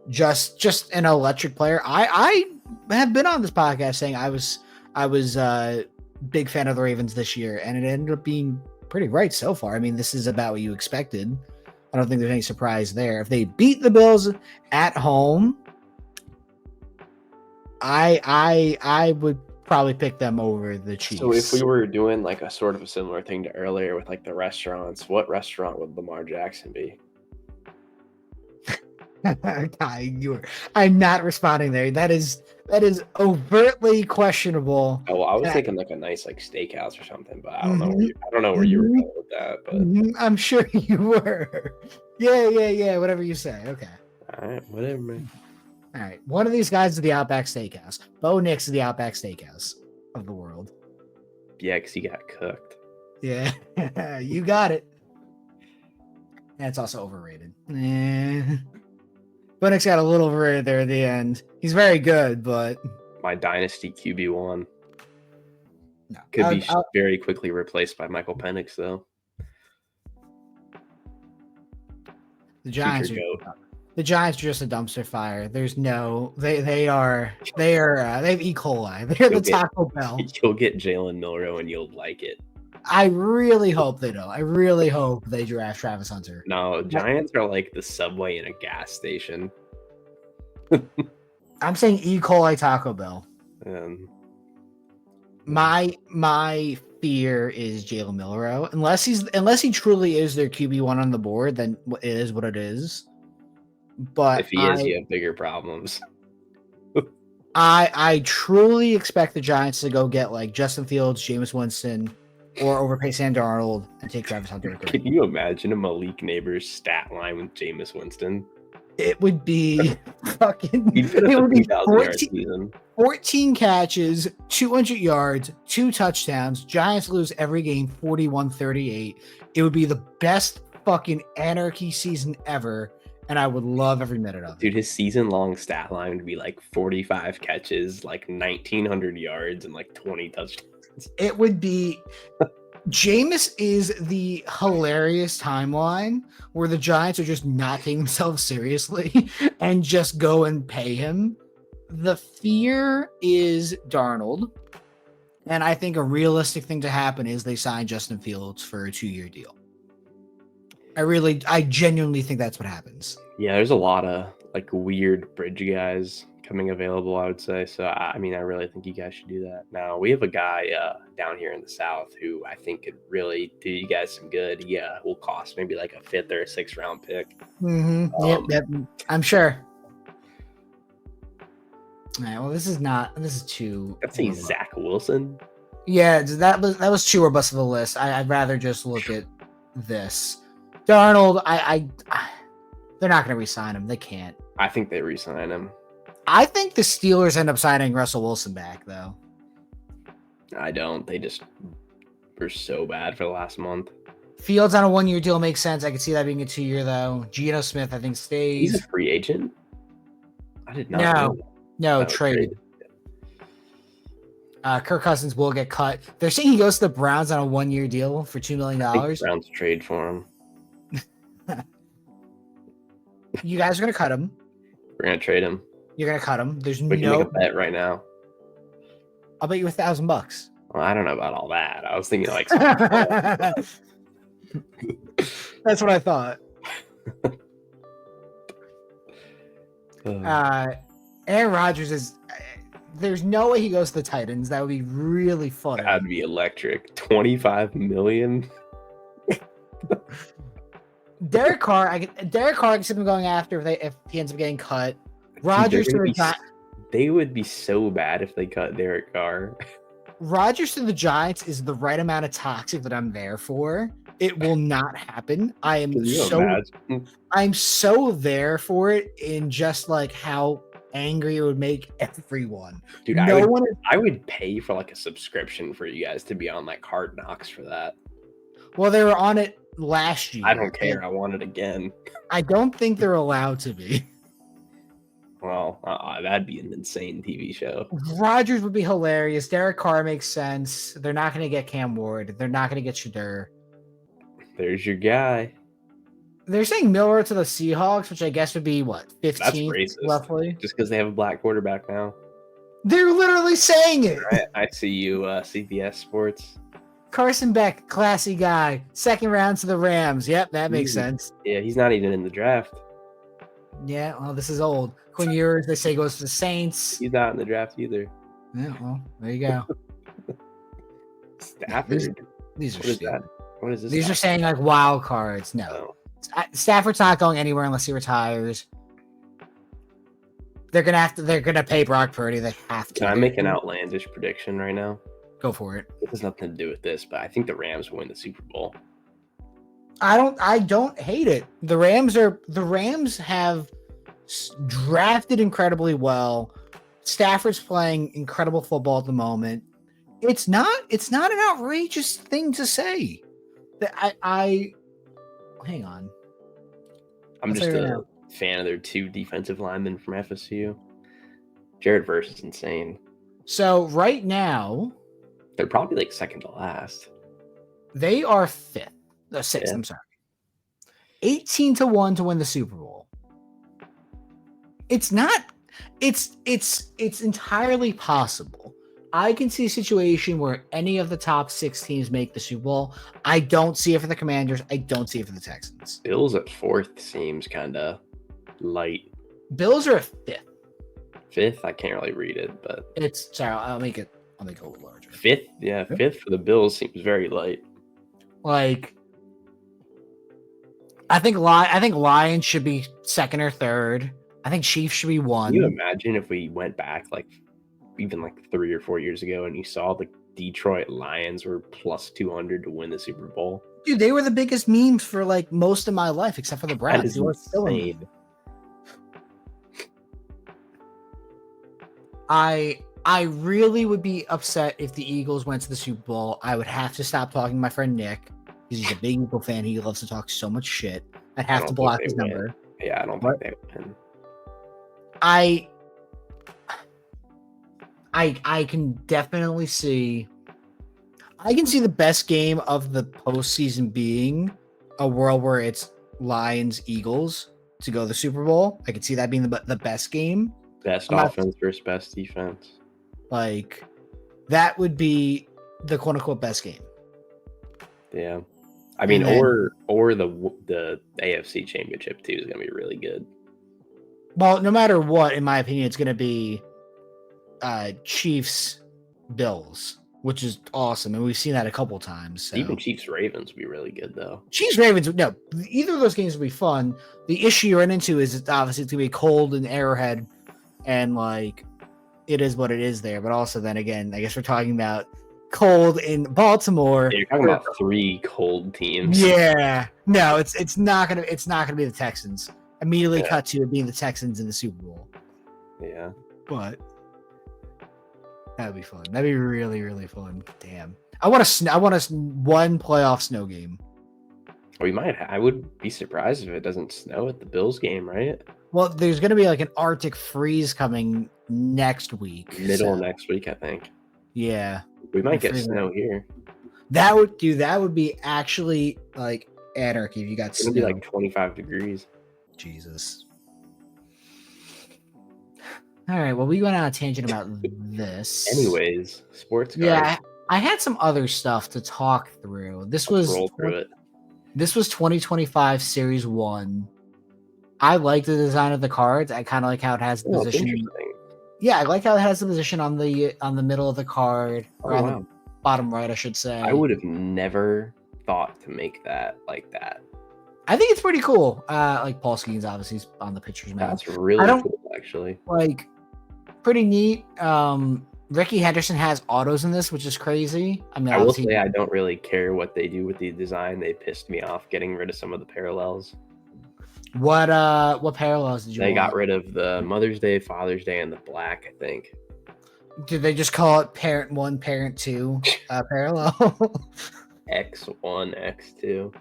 Just an electric player. I have been on this podcast saying I was big fan of the Ravens this year, and it ended up being pretty right so far. I mean, this is about what you expected. I don't think there's any surprise there. If they beat the Bills at home, I would probably pick them over the Chiefs. So if we were doing like a sort of a similar thing to earlier with like the restaurants, what restaurant would Lamar Jackson be? I'm not responding there. That is overtly questionable. Oh, well, I was And thinking like a nice like steakhouse or something, but I don't know mhm, where you were mhm, going with that. But I'm sure you were. Yeah. Whatever you say. Okay. all right, whatever, man. All right. One of these guys is the Outback Steakhouse. Bo Nix is the Outback Steakhouse of the world. Yeah, because he got cooked. Yeah, you got it. And it's also overrated. Bo Nix got a little overrated there at the end. He's very good, but My dynasty QB1 no. could be very quickly replaced by Michael Penix, though. The Giants Future are goat. the Giants are just a dumpster fire. There's no they have E. coli. They're the Taco Bell. You'll get Jalen Milroe and you'll like it. I really hope they don't. I really hope they draft Travis Hunter. No, Giants are like the Subway in a gas station. I'm saying E. coli Taco Bell. My fear is Jalen Milroe. Unless he truly is their QB1 on the board, then it is what it is. But if he is, you have bigger problems. I truly expect the Giants to go get like Justin Fields, Jameis Winston, or overpay Sam Darnold and take Travis Hunter. Can you imagine a Malik Neighbors stat line with Jameis Winston? It would be fucking. It would be 14 catches, 200 yards, 2 touchdowns. Giants lose every game 41-38. It would be the best fucking anarchy season ever. And I would love every minute of it. Dude, his season-long stat line would be like 45 catches, like 1,900 yards, and like 20 touchdowns. It would be... Jameis is the hilarious timeline where the Giants are just not taking themselves seriously and just go and pay him. The fear is Darnold. And I think a realistic thing to happen is they sign Justin Fields for a 2-year deal. I genuinely think that's what happens. Yeah, there's a lot of like weird bridge guys coming available, I would say. So, I mean, I really think you guys should do that. Now, we have a guy down here in the South who I think could really do you guys some good. Yeah, will cost maybe like a 5th or a 6th round pick. Mm-hmm. Yep, I'm sure. All right, well, this is too... That's a Zach Wilson. Yeah, that was too robust of a list. I'd rather just look at this. Darnold, they're not going to re-sign him. They can't. I think they re-sign him. I think the Steelers end up signing Russell Wilson back, though. I don't. They just were so bad for the last month. Fields on a 1-year deal makes sense. I could see that being a 2-year, though. Geno Smith, I think, stays. He's a free agent? I did not know that. No, traded. Kirk Cousins will get cut. They're saying he goes to the Browns on a 1-year deal for $2 million. I think the Browns trade for him. You guys are going to cut him. We're going to trade him. You're going to cut him. There's we can make a bet right now. I'll bet you $1,000. Well, I don't know about all that. I was thinking like that's what I thought. Aaron Rodgers is... There's no way he goes to the Titans. That would be really funny. That'd be electric. $25 million. Derek Carr, I can see them going after if he ends up getting cut. Rodgers to the they would be so bad if they cut Derek Carr. Rodgers to the Giants is the right amount of toxic that I'm there for. It will not happen. I'm so there for it in just like how angry it would make everyone. Dude, I would pay for like a subscription for you guys to be on like Hard Knocks for that. Well, they were on it last year. I don't care. I want it again. I don't think they're allowed to be. Well, that'd be an insane TV show. Rodgers would be hilarious. Derek Carr makes sense. They're not going to get Cam Ward. They're not going to get Shadur. There's your guy. They're saying Miller to the Seahawks, which I guess would be, what, 15th? That's racist. Roughly? Just because they have a black quarterback now. They're literally saying it. I see you, CBS Sports. Carson Beck, classy guy. 2nd round to the Rams. Yep, that makes sense. Yeah, he's not even in the draft. Yeah, well, this is old. Quinn Ewers, they say, goes to the Saints. He's not in the draft either. Yeah, well, there you go. Stafford. These are stupid. What is this? These are saying like wild cards. No. Stafford's not going anywhere unless he retires. They're gonna pay Brock Purdy. They have to. Can I make an outlandish prediction right now? Go for it. It has nothing to do with this, but I think the Rams will win the Super Bowl. I don't hate it. The Rams have drafted incredibly well. Stafford's playing incredible football at the moment. It's not an outrageous thing to say. I hang on. I'm just a fan of their 2 defensive linemen from FSU. Jared Verse is insane. So right now, they're probably like second to last. They are sixth. Yeah. I'm sorry. 18-1 to win the Super Bowl. It's not. It's entirely possible. I can see a situation where any of the top 6 teams make the Super Bowl. I don't see it for the Commanders. I don't see it for the Texans. Bills at 4th seems kind of light. Bills are at 5th. 5th, I can't really read it, but it's sorry. I'll make it a little larger. 5th, yeah, 5th for the Bills seems very light. Like, I think Lions should be 2nd or 3rd. I think Chiefs should be 1. Can you imagine if we went back even 3 or 4 years ago and you saw the Detroit Lions were plus 200 to win the Super Bowl? Dude, they were the biggest memes for most of my life, except for the Browns. That is insane. I really would be upset if the Eagles went to the Super Bowl. I would have to stop talking to my friend Nick because he's a big Eagle fan. He loves to talk so much shit. I'd have to block his number. Yeah, I don't think they win. I can definitely see. I can see the best game of the postseason being a world where it's Lions Eagles to go to the Super Bowl. I could see that being the best game. Best offense versus best defense. That would be the quote unquote best game. Yeah. I mean, or the AFC Championship too is gonna be really good. Well, no matter what, in my opinion, it's gonna be Chiefs Bills, which is awesome, and we've seen that a couple times. So. Even Chiefs Ravens would be really good though. Chiefs Ravens, no, either of those games would be fun. The issue you run into is it's gonna be cold in Arrowhead, and it is what it is there. But also, then again, I guess we're talking about cold in Baltimore. Yeah, you're talking about 3 cold teams. Yeah, no, it's not gonna be the Texans. Immediately cut to it being the Texans in the Super Bowl. Yeah, but that would be fun. That'd be really, really fun. Damn, I want a one playoff snow game. We might. I would be surprised if it doesn't snow at the Bills game, right? Well, there's going to be an Arctic freeze coming next week. Middle of next week, I think. Yeah. We might get snow here. That would be actually anarchy if you got snow. It's going to be 25 degrees. Jesus. All right. Well, we went on a tangent about this. Anyways, sports cards. Yeah, I had some other stuff to talk through. Let's roll through it. This was 2025 Series 1. I like the design of the cards. I kind of like how it has the position. Yeah, I like how it has the position on the middle of the card, or on the bottom right, I should say. I would have never thought to make that like that. I think it's pretty cool. Paul Skeens obviously is on the pictures, man. That's really cool, actually. Pretty neat. Ricky Henderson has autos in this, which is crazy. I mean, I will say I don't really care what they do with the design. They pissed me off getting rid of some of the parallels. What parallels did you? They got rid of the Mother's Day, Father's Day, and the black, I think. Did they just call it Parent 1, Parent 2 parallel? X1, X2.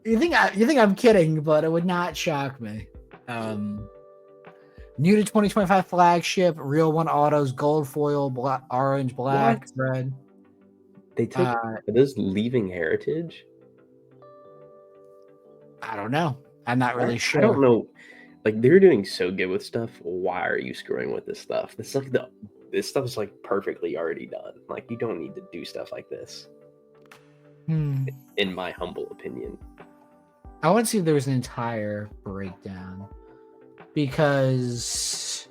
You think I'm kidding, but it would not shock me. New to 2025 flagship, real one autos, gold foil, black, orange, black, red. They took are those leaving Heritage? I don't know. I'm not really sure. I don't know. They're doing so good with stuff. Why are you screwing with this stuff? This stuff is perfectly already done. You don't need to do stuff like this. In my humble opinion. I want to see if there's an entire breakdown. Because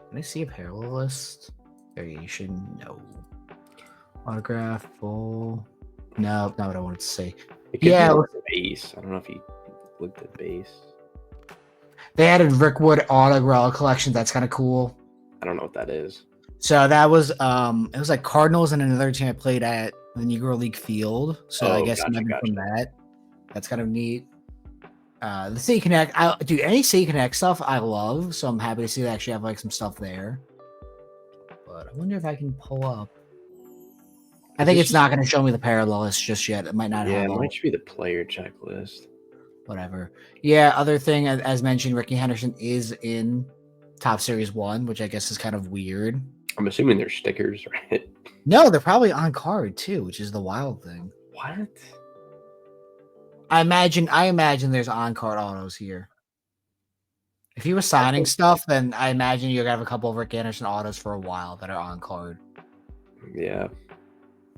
can I see a parallel list? Variation? No. Autograph, full. No, not what I wanted to say. Yeah, base. I don't know if you looked at base. They added Rickwood Autograph collection. That's kind of cool. I don't know what that is. So that was it was like Cardinals and another team I played at the Negro League Field. So I Oh, guess gotcha, maybe from gotcha. that. That's kind of neat. The City Connect, dude, any City Connect stuff I love, so I'm happy to see they actually have like some stuff there. But I wonder if I can pull up. I Is think this it's just not going to show me the parallelist just yet. It might not yeah, have it might all just be the player checklist. whatever. Yeah, other thing as mentioned, Ricky Henderson is in Top Series 1, which I guess is kind of weird. I'm assuming they're stickers, right? No, they're probably on card too, which is the wild thing. What? I imagine there's on card autos here. If he was That's signing so stuff, then I imagine you're gonna have a couple of Rick Anderson autos for a while that are on card. yeah.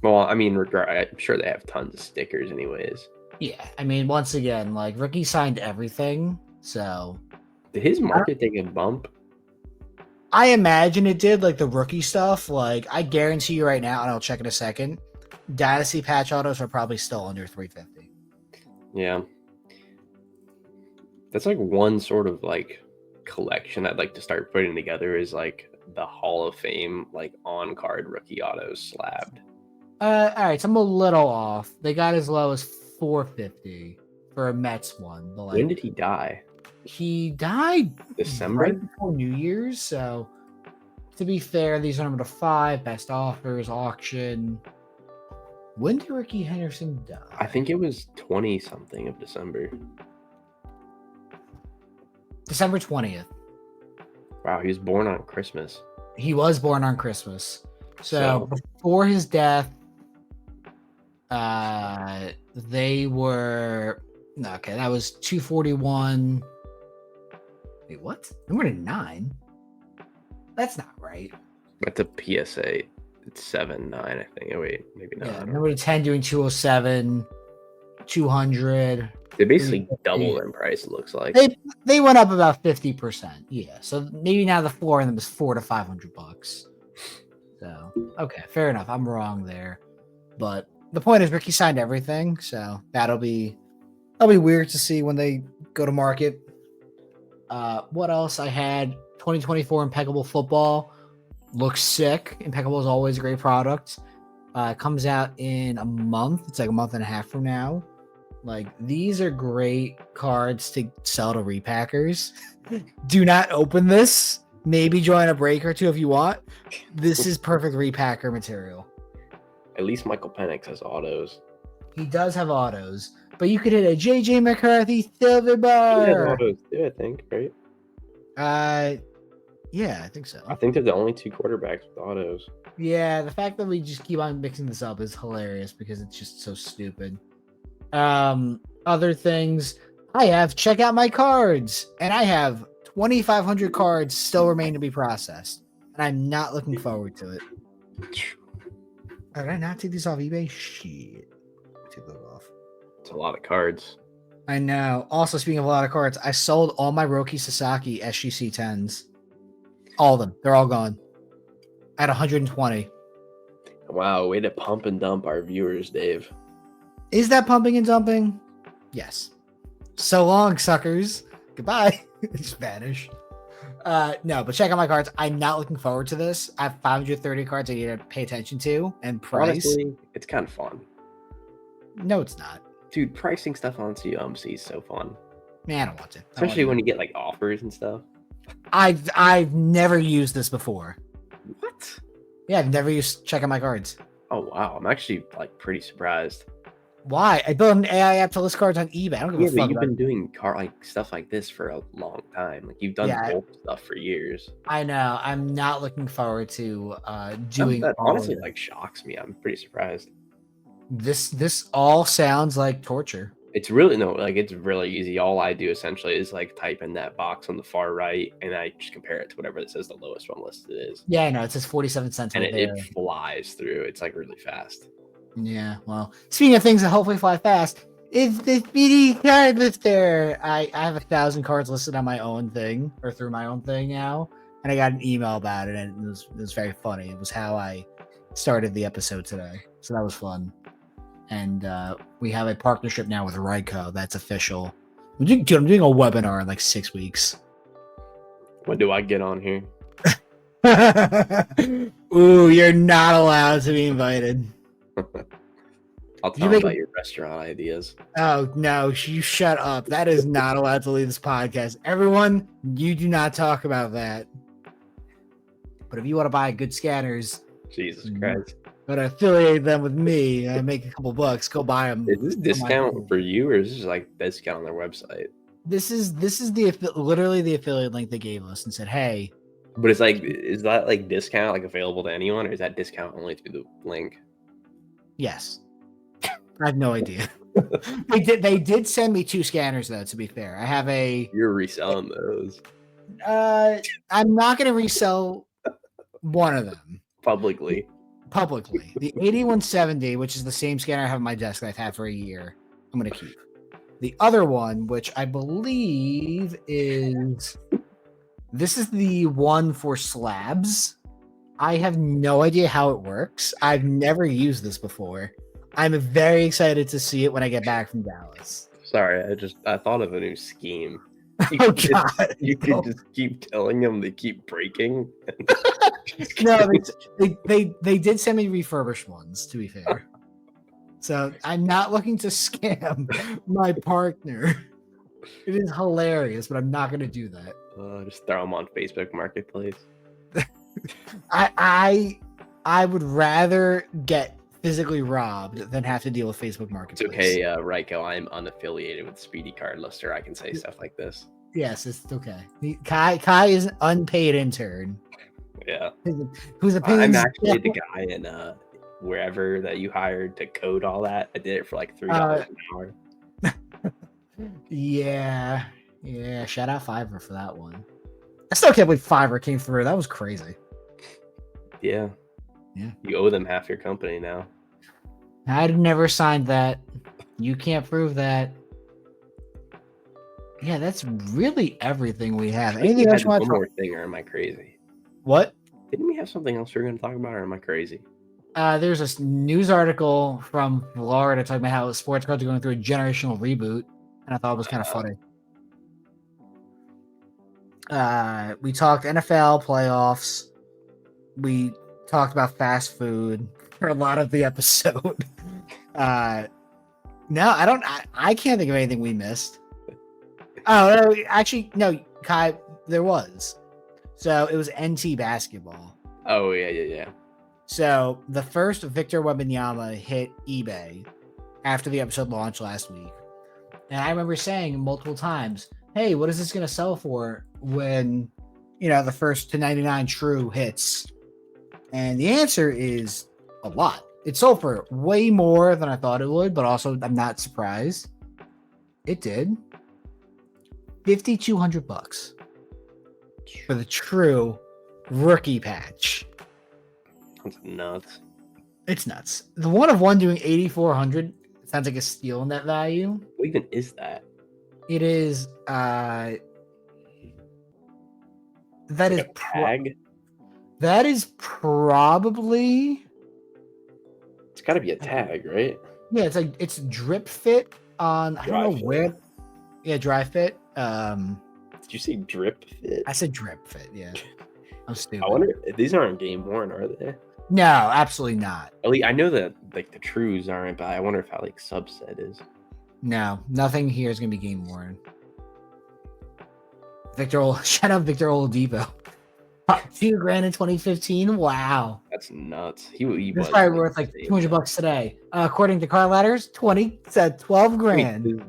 Well, I mean, I'm sure they have tons of stickers, anyways. Yeah, I mean, once again, like Ricky signed everything, so Did his market take a bump? I imagine it did, like the rookie stuff. Like I guarantee you right now, and I'll check in a second. Dynasty patch autos are probably still under 350. Yeah. That's like one sort of like collection I'd like to start putting together is like the Hall of Fame, like on card rookie autos slabbed. All right, so I'm a little off. They got as low as 450 for a Mets one, but When like did he die? he died December? right before New Year's. So to be fair, these are number 5 best offers auction. When did Ricky Henderson die? I think it was 20 something of December. December 20th. Wow, he was born on Christmas. He was born on Christmas. So So before his death, they were okay. That was 241. Wait, what? Number 9? That's not right. that's a PSA. It's 7-9, I think. Oh wait, maybe not. Yeah, number 10 doing 207, 200. They basically 350. double in price, it looks like. They went up about 50%. Yeah, so maybe now the floor in them is $400 to $500. So okay, fair enough. I'm wrong there, but the point is Ricky signed everything, so that'll be weird to see when they go to market. What else I had? 2024 Impeccable Football looks sick. Impeccable is always a great product. Comes out in a month. It's like a month and a half from now. Like these are great cards to sell to repackers. Do not open this. Maybe join a break or two if you want. This is perfect repacker material. At least Michael Penix has autos. He does have autos, but you could hit a JJ McCarthy silver He has bar. autos too, I think, right? Yeah, I think so. I think they're the only 2 quarterbacks with autos. Yeah, the fact that we just keep on mixing this up is hilarious because it's just so stupid. Other things I have, check out my cards, and I have 2,500 cards still remain to be processed, and I'm not looking forward to it. Did I not take these off eBay? Shit, take those off. It's a lot of cards. I know. Also, speaking of a lot of cards, I sold all my Roki Sasaki SGC 10s. All of them. They're all gone. At 120. Wow, way to pump and dump our viewers, Dave. Is that pumping and dumping? Yes. So long, suckers. Goodbye. Just vanish. No, but check out my cards. I'm not looking forward to this. I have 530 cards I need to pay attention to and price. Honestly, it's kind of fun. No, it's not. Dude, pricing stuff on CMC is so fun. Man, I don't want to. Especially when you get like offers and stuff. I've never used this before. What? Yeah, I've never used check out my cards. Oh wow, I'm actually like pretty surprised. Why? I built an AI app to list cards on eBay. I don't give Yeah, a but fuck you've about been doing stuff like this for a long time. Like you've done bulk stuff for years. I know. I'm not looking forward to doing That all honestly of it. like shocks me. I'm pretty surprised. This all sounds like torture. It's really it's really easy. All I do essentially is like type in that box on the far right, and I just compare it to whatever that says the lowest one listed is. Yeah, I know. It says 47 cents And right there. it flies through. It's like really fast. Yeah, well, speaking of things that hopefully fly fast, it's the Speedy card lister. I have 1,000 cards listed on my own thing or through my own thing now, and I got an email about it, and it was very funny. It was how I started the episode today, so that was fun. And we have a partnership now with Ryko. That's official. I'm doing a webinar in like 6 weeks. When do I get on here? Ooh, you're not allowed to be invited. I'll Did you tell them make about a- your restaurant ideas. Oh no, you shut up. That is not allowed to leave this podcast. Everyone, you do not talk about that. But if you want to buy good scanners, Jesus Christ. but affiliate them with me and make a couple bucks, go buy them. Is this discount for you, or is this like discount on their website? This is literally the affiliate link they gave us and said, "Hey." But it's like, is that like discount like available to anyone, or is that discount only through the link? Yes. I have no idea. They did send me 2 scanners though, to be fair. I have a You're reselling those I'm not gonna resell one of them publicly. The 8170, which is the same scanner I have on my desk that I've had for a year, I'm gonna keep. The other one, which I believe is this is the one for slabs. I have no idea how it works. I've never used this before. I'm very excited to see it when I get back from Dallas. Sorry, I thought of a new scheme. Oh God! You could just keep telling them they keep breaking. No, they did send me refurbished ones. To be fair, so I'm not looking to scam my partner. It is hilarious, but I'm not going to do that. Just throw them on Facebook Marketplace. I would rather get physically robbed than have to deal with Facebook Marketplace. It's okay, Ryko. I'm unaffiliated with Speedy Card Lister. I can say stuff like this. Yes, it's okay. Kai is an unpaid intern. Yeah. Who's a I'm actually the guy in wherever that you hired to code all that. I did it for like $3 an hour. Yeah. Shout out Fiverr for that one. I still can't believe Fiverr came through. That was crazy. Yeah. You owe them half your company now. I'd never signed that. You can't prove that. Yeah, that's really everything we have. Anything else you want to one more thing, or am I crazy? What? Didn't we have something else we were going to talk about, or am I crazy? There's this news article from Florida talking about how sports cards are going through a generational reboot, and I thought it was kind of funny. We talked NFL playoffs. We talked about fast food for a lot of the episode. No, I can't think of anything we missed. Oh, actually, no, Kai, there was. So it was NT basketball. Oh, yeah. So the first Victor Wembanyama hit eBay after the episode launched last week. And I remember saying multiple times, hey, what is this going to sell for when, the first to 99 true hits? And the answer is a lot. It sold for way more than I thought it would, but also I'm not surprised. It did. $5,200 for the true rookie patch. That's nuts. It's nuts. The one of one doing 8,400 sounds like a steal in that value. What even is that? It is that like is a tag. That is probably. It's got to be a tag, right? Yeah, it's drip fit on. I don't know where. Yeah, dry fit. Did you say drip fit? I said drip fit. Yeah, I'm stupid. I wonder if these aren't game worn, are they? No, absolutely not. At least I know that like the trues aren't, but I wonder if how like subset is. No, nothing here is gonna be game worn. Shout out Victor Oladipo. $2,000 in 2015. Wow, that's nuts. He was probably worth like $200 today. According to Card Ladders, 12 grand. Wait,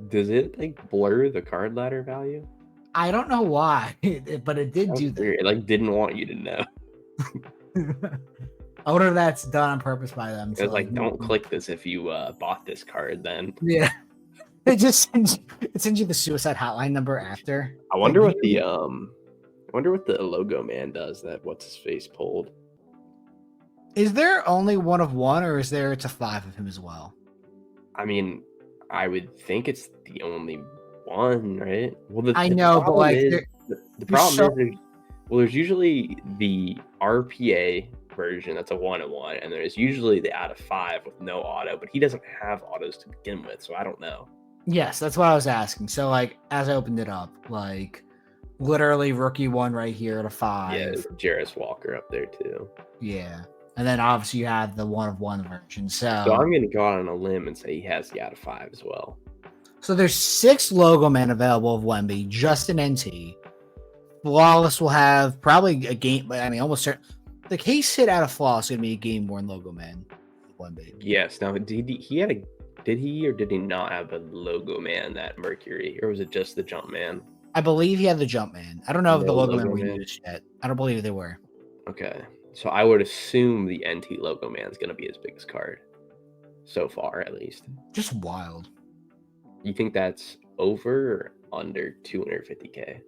does it like blur the card ladder value? I don't know why, but it did do that. Weird. It like didn't want you to know. I wonder if that's done on purpose by them. It's like, don't click this if you bought this card. Then yeah, it just sends you the suicide hotline number after. I wonder what the logo man does that what's his face pulled. Is there only one of one, or is there to 5 of him as well? I mean, I would think it's the only one, right? Well, I know, but like the problem is there's usually the RPA version that's a 1-of-1, and there's usually the out of 5 with no auto, but he doesn't have autos to begin with, so I don't know. Yes, that's what I was asking. So like as I opened it up, like Literally rookie one right here at a Yeah, 5. Jarris Walker up there too. Yeah. And then obviously you have the 1 of 1 version. So So I'm gonna go out on a limb and say he has the out of 5 as well. so there's 6 logo men available of Wemby, just an NT. Flawless will have probably a game. I mean, almost certain. The case hit out of Flawless is gonna be a game worn logo man. Wemby. Yes. Now, did he or did he not have a logo man that Mercury, or was it just the jump man? I believe he had the jump man. I don't know if the No logo man logo were man? used yet. I don't believe they were. Okay. So I would assume the NT logo man is gonna be his biggest card. So far, at least. Just wild. You think that's over or under 250K?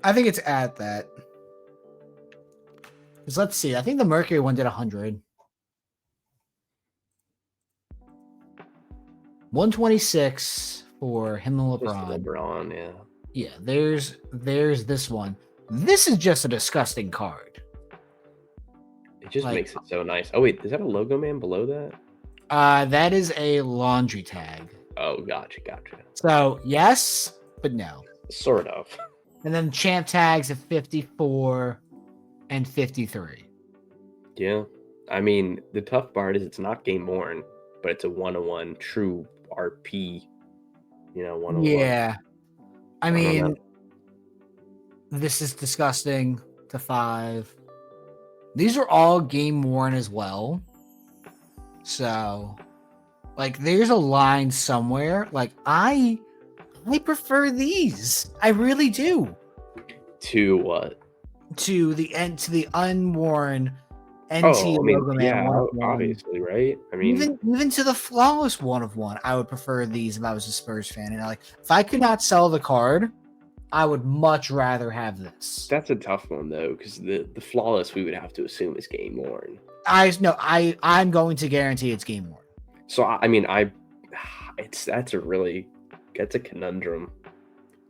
I think it's at that. Because let's see. I think the Mercury one did 100. 126 for him and Just LeBron. LeBron, yeah. Yeah, there's this one. This is just a disgusting card. It just Like- makes it so nice. Oh wait, is that a logo man below that? That is a laundry tag. Oh, gotcha. So yes, but no. Sort of. And then champ tags at 54 and 53. Yeah. I mean, the tough part is it's not game worn, but it's a 1-on-1 true RP. 1-on-1. Yeah. I don't mean, know. this is disgusting to 5. These are all game worn as well. So, like, there's a line somewhere. Like, I prefer these. I really do. To what? To the unworn NT Oh, I mean, logo man. yeah, 1-of-1. obviously, right? I mean, Even to the flawless 1-of-1, I would prefer these if I was a Spurs fan. And like, if I could not sell the card, I would much rather have this. that's a tough one though, because the flawless we would have to assume is game worn. I'm going to guarantee it's game worn. So I mean, that's a conundrum.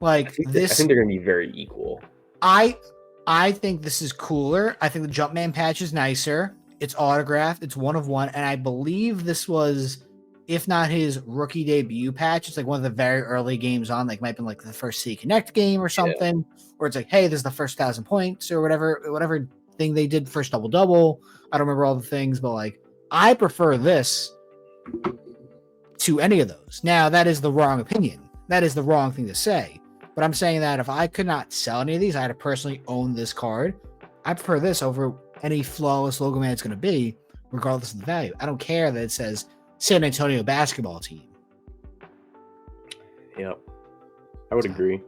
Like I think this, they're going to be very equal. I think this is cooler. I think the Jumpman patch is nicer. It's autographed. It's 1-of-1, and I believe this was, if not his rookie debut patch, it's like one of the very early games on. Like might have been like the first City Connect game or something, where it's like, hey, this is the first 1,000 points or whatever thing they did, first double. I don't remember all the things, but like I prefer this to any of those. Now that is the wrong opinion. That is the wrong thing to say. But I'm saying that if I could not sell any of these, I had to personally own this card. I prefer this over any flawless logo man it's going to be, regardless of the value. I don't care that it says San Antonio basketball team. Yep, I would agree.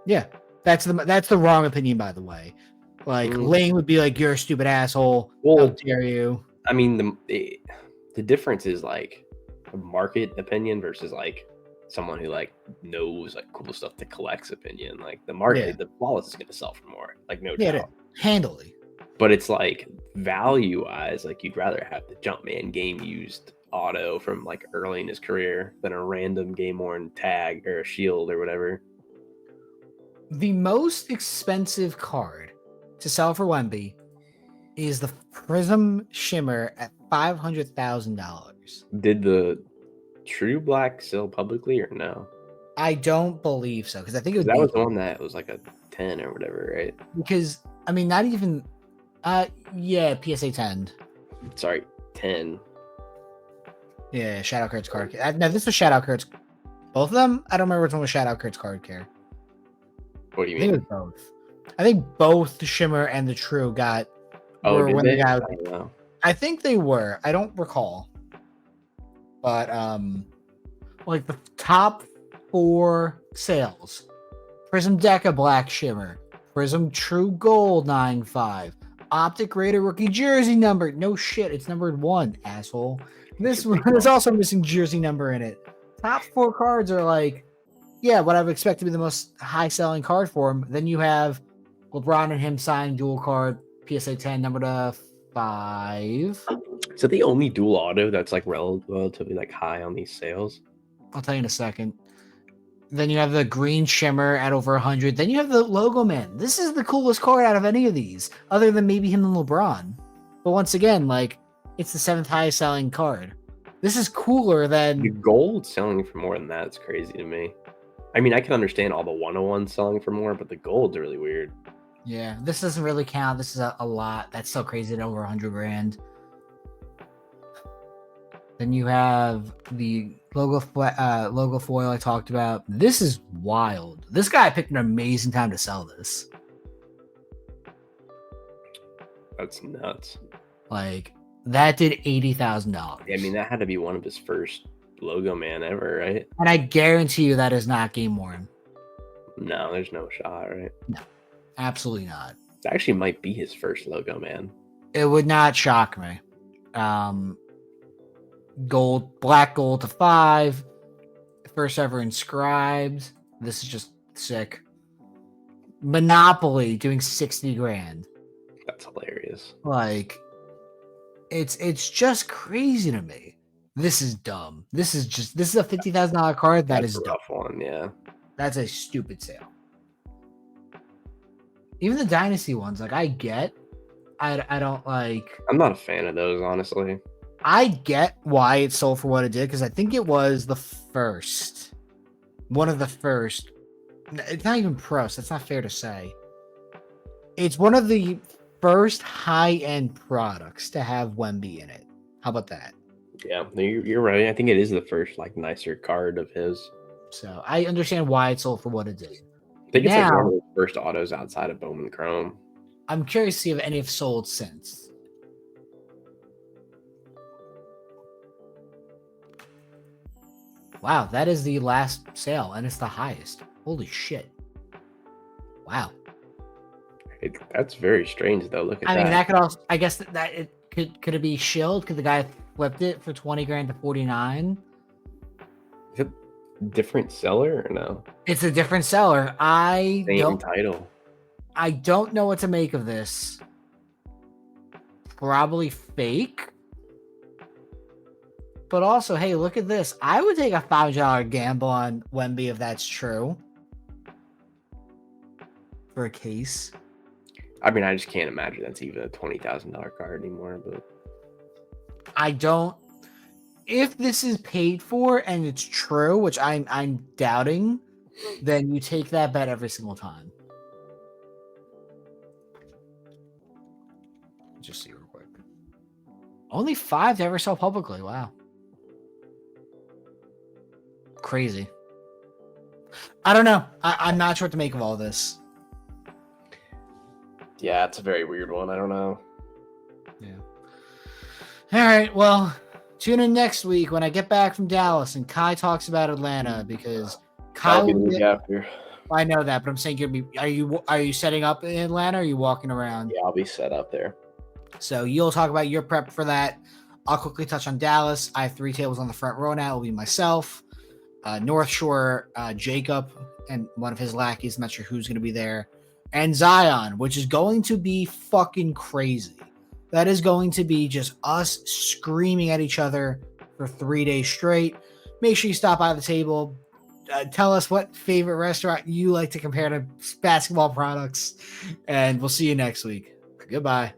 Yeah, that's the wrong opinion, by the way. Like Lane would be like, "You're a stupid asshole. Well, how dare you?" I mean, the difference is like a market opinion versus like someone who like knows like cool stuff to collects opinion. Like the market, the flawless is going to sell for more, like no doubt, handily. But it's like value wise, like you'd rather have the Jumpman game used auto from like early in his career than a random game worn tag or a shield or whatever. The most expensive card to sell for Wemby is the Prism Shimmer at $500,000. Did the True Black sell publicly or no? I don't believe so, because I think it That was the one that was like a 10 or whatever, right? Because I mean, not even, PSA 10. Sorry, 10. Yeah, Shadow Kurt's card. No, this was Shadow Kurt's. Both of them. I don't remember which one was Shadow Kurt's card care. What do you I think mean? it was both. I think both the Shimmer and the True got. Oh, did when they? got, I don't know. I think they were. I don't recall. But like the top 4 sales: Prism Deca Black Shimmer, Prism True Gold 9.5, Optic Raider rookie jersey number. No shit, it's numbered 1, asshole. This one is also missing jersey number in it. Top 4 cards are like, yeah, what I would expect to be the most high selling card for him. Then you have LeBron and him signed dual card PSA 10 number to 5. Is that the only dual auto that's like relatively like high on these sales? I'll tell you in a second. Then you have the green Shimmer at over 100. Then you have the Logo Man. This is the coolest card out of any of these, other than maybe him and LeBron. But once again, like, it's the 7th highest selling card. This is cooler The than. gold selling for more than that is crazy to me. I mean, I can understand all the 101 selling for more, but the gold's really weird. Yeah, this doesn't really count. This is a lot. That's so crazy at over 100 grand. Then you have the logo foil I talked about. This is wild. This guy picked an amazing time to sell this. That's nuts. Like, that did $80,000. Yeah, I mean, that had to be one of his first logo man ever, right? And I guarantee you that is not game worn. No, there's no shot, right? No, absolutely not. That actually might be his first logo man. It would not shock me. Black gold to 5. First ever inscribed. This is just sick. Monopoly doing 60 grand. That's hilarious. Like, it's just crazy to me. This is dumb. This is a $50,000 card. That's a rough one, yeah. That's a stupid sale. Even the Dynasty ones, like, I get. I don't like. I'm not a fan of those, honestly. I get why it sold for what it did, because I think it was one of the first. It's not even pros. That's not fair to say. It's one of the first high-end products to have Wemby in it. How about that? Yeah, you're right. I think it is the first like nicer card of his. So I understand why it sold for what it did. I think it's like one of the first autos outside of Bowman Chrome. I'm curious to see if any have sold since. Wow, that is the last sale, and it's the highest. Holy shit. Wow. That's very strange, though. Look at that. I mean, that could also, I guess that it could it be shilled? Could the guy flipped it for 20 grand to 49? Is it a different seller or no? It's a different seller. Same title. I don't know what to make of this. Probably fake. But also, hey, look at this. I would take a $5 gamble on Wemby if that's true. For a case. I mean, I just can't imagine that's even a $20,000 card anymore. But I don't. If this is paid for and it's true, which I'm doubting, then you take that bet every single time. Just see real quick. Only 5 to ever sell publicly. Wow. Crazy. I don't know. I'm not sure what to make of all this. Yeah, it's a very weird one. I don't know. Yeah. All right. Well, tune in next week when I get back from Dallas and Kai talks about Atlanta, because Kai will be the week after. I know that, but I'm saying are you setting up in Atlanta, or are you walking around? Yeah, I'll be set up there. So you'll talk about your prep for that. I'll quickly touch on Dallas. I have 3 tables on the front row now. It'll be myself, North Shore, Jacob, and one of his lackeys. I'm not sure who's going to be there. And Zion, which is going to be fucking crazy. That is going to be just us screaming at each other for 3 days straight. Make sure you stop by the table. Tell us what favorite restaurant you like to compare to basketball products. And we'll see you next week. Goodbye.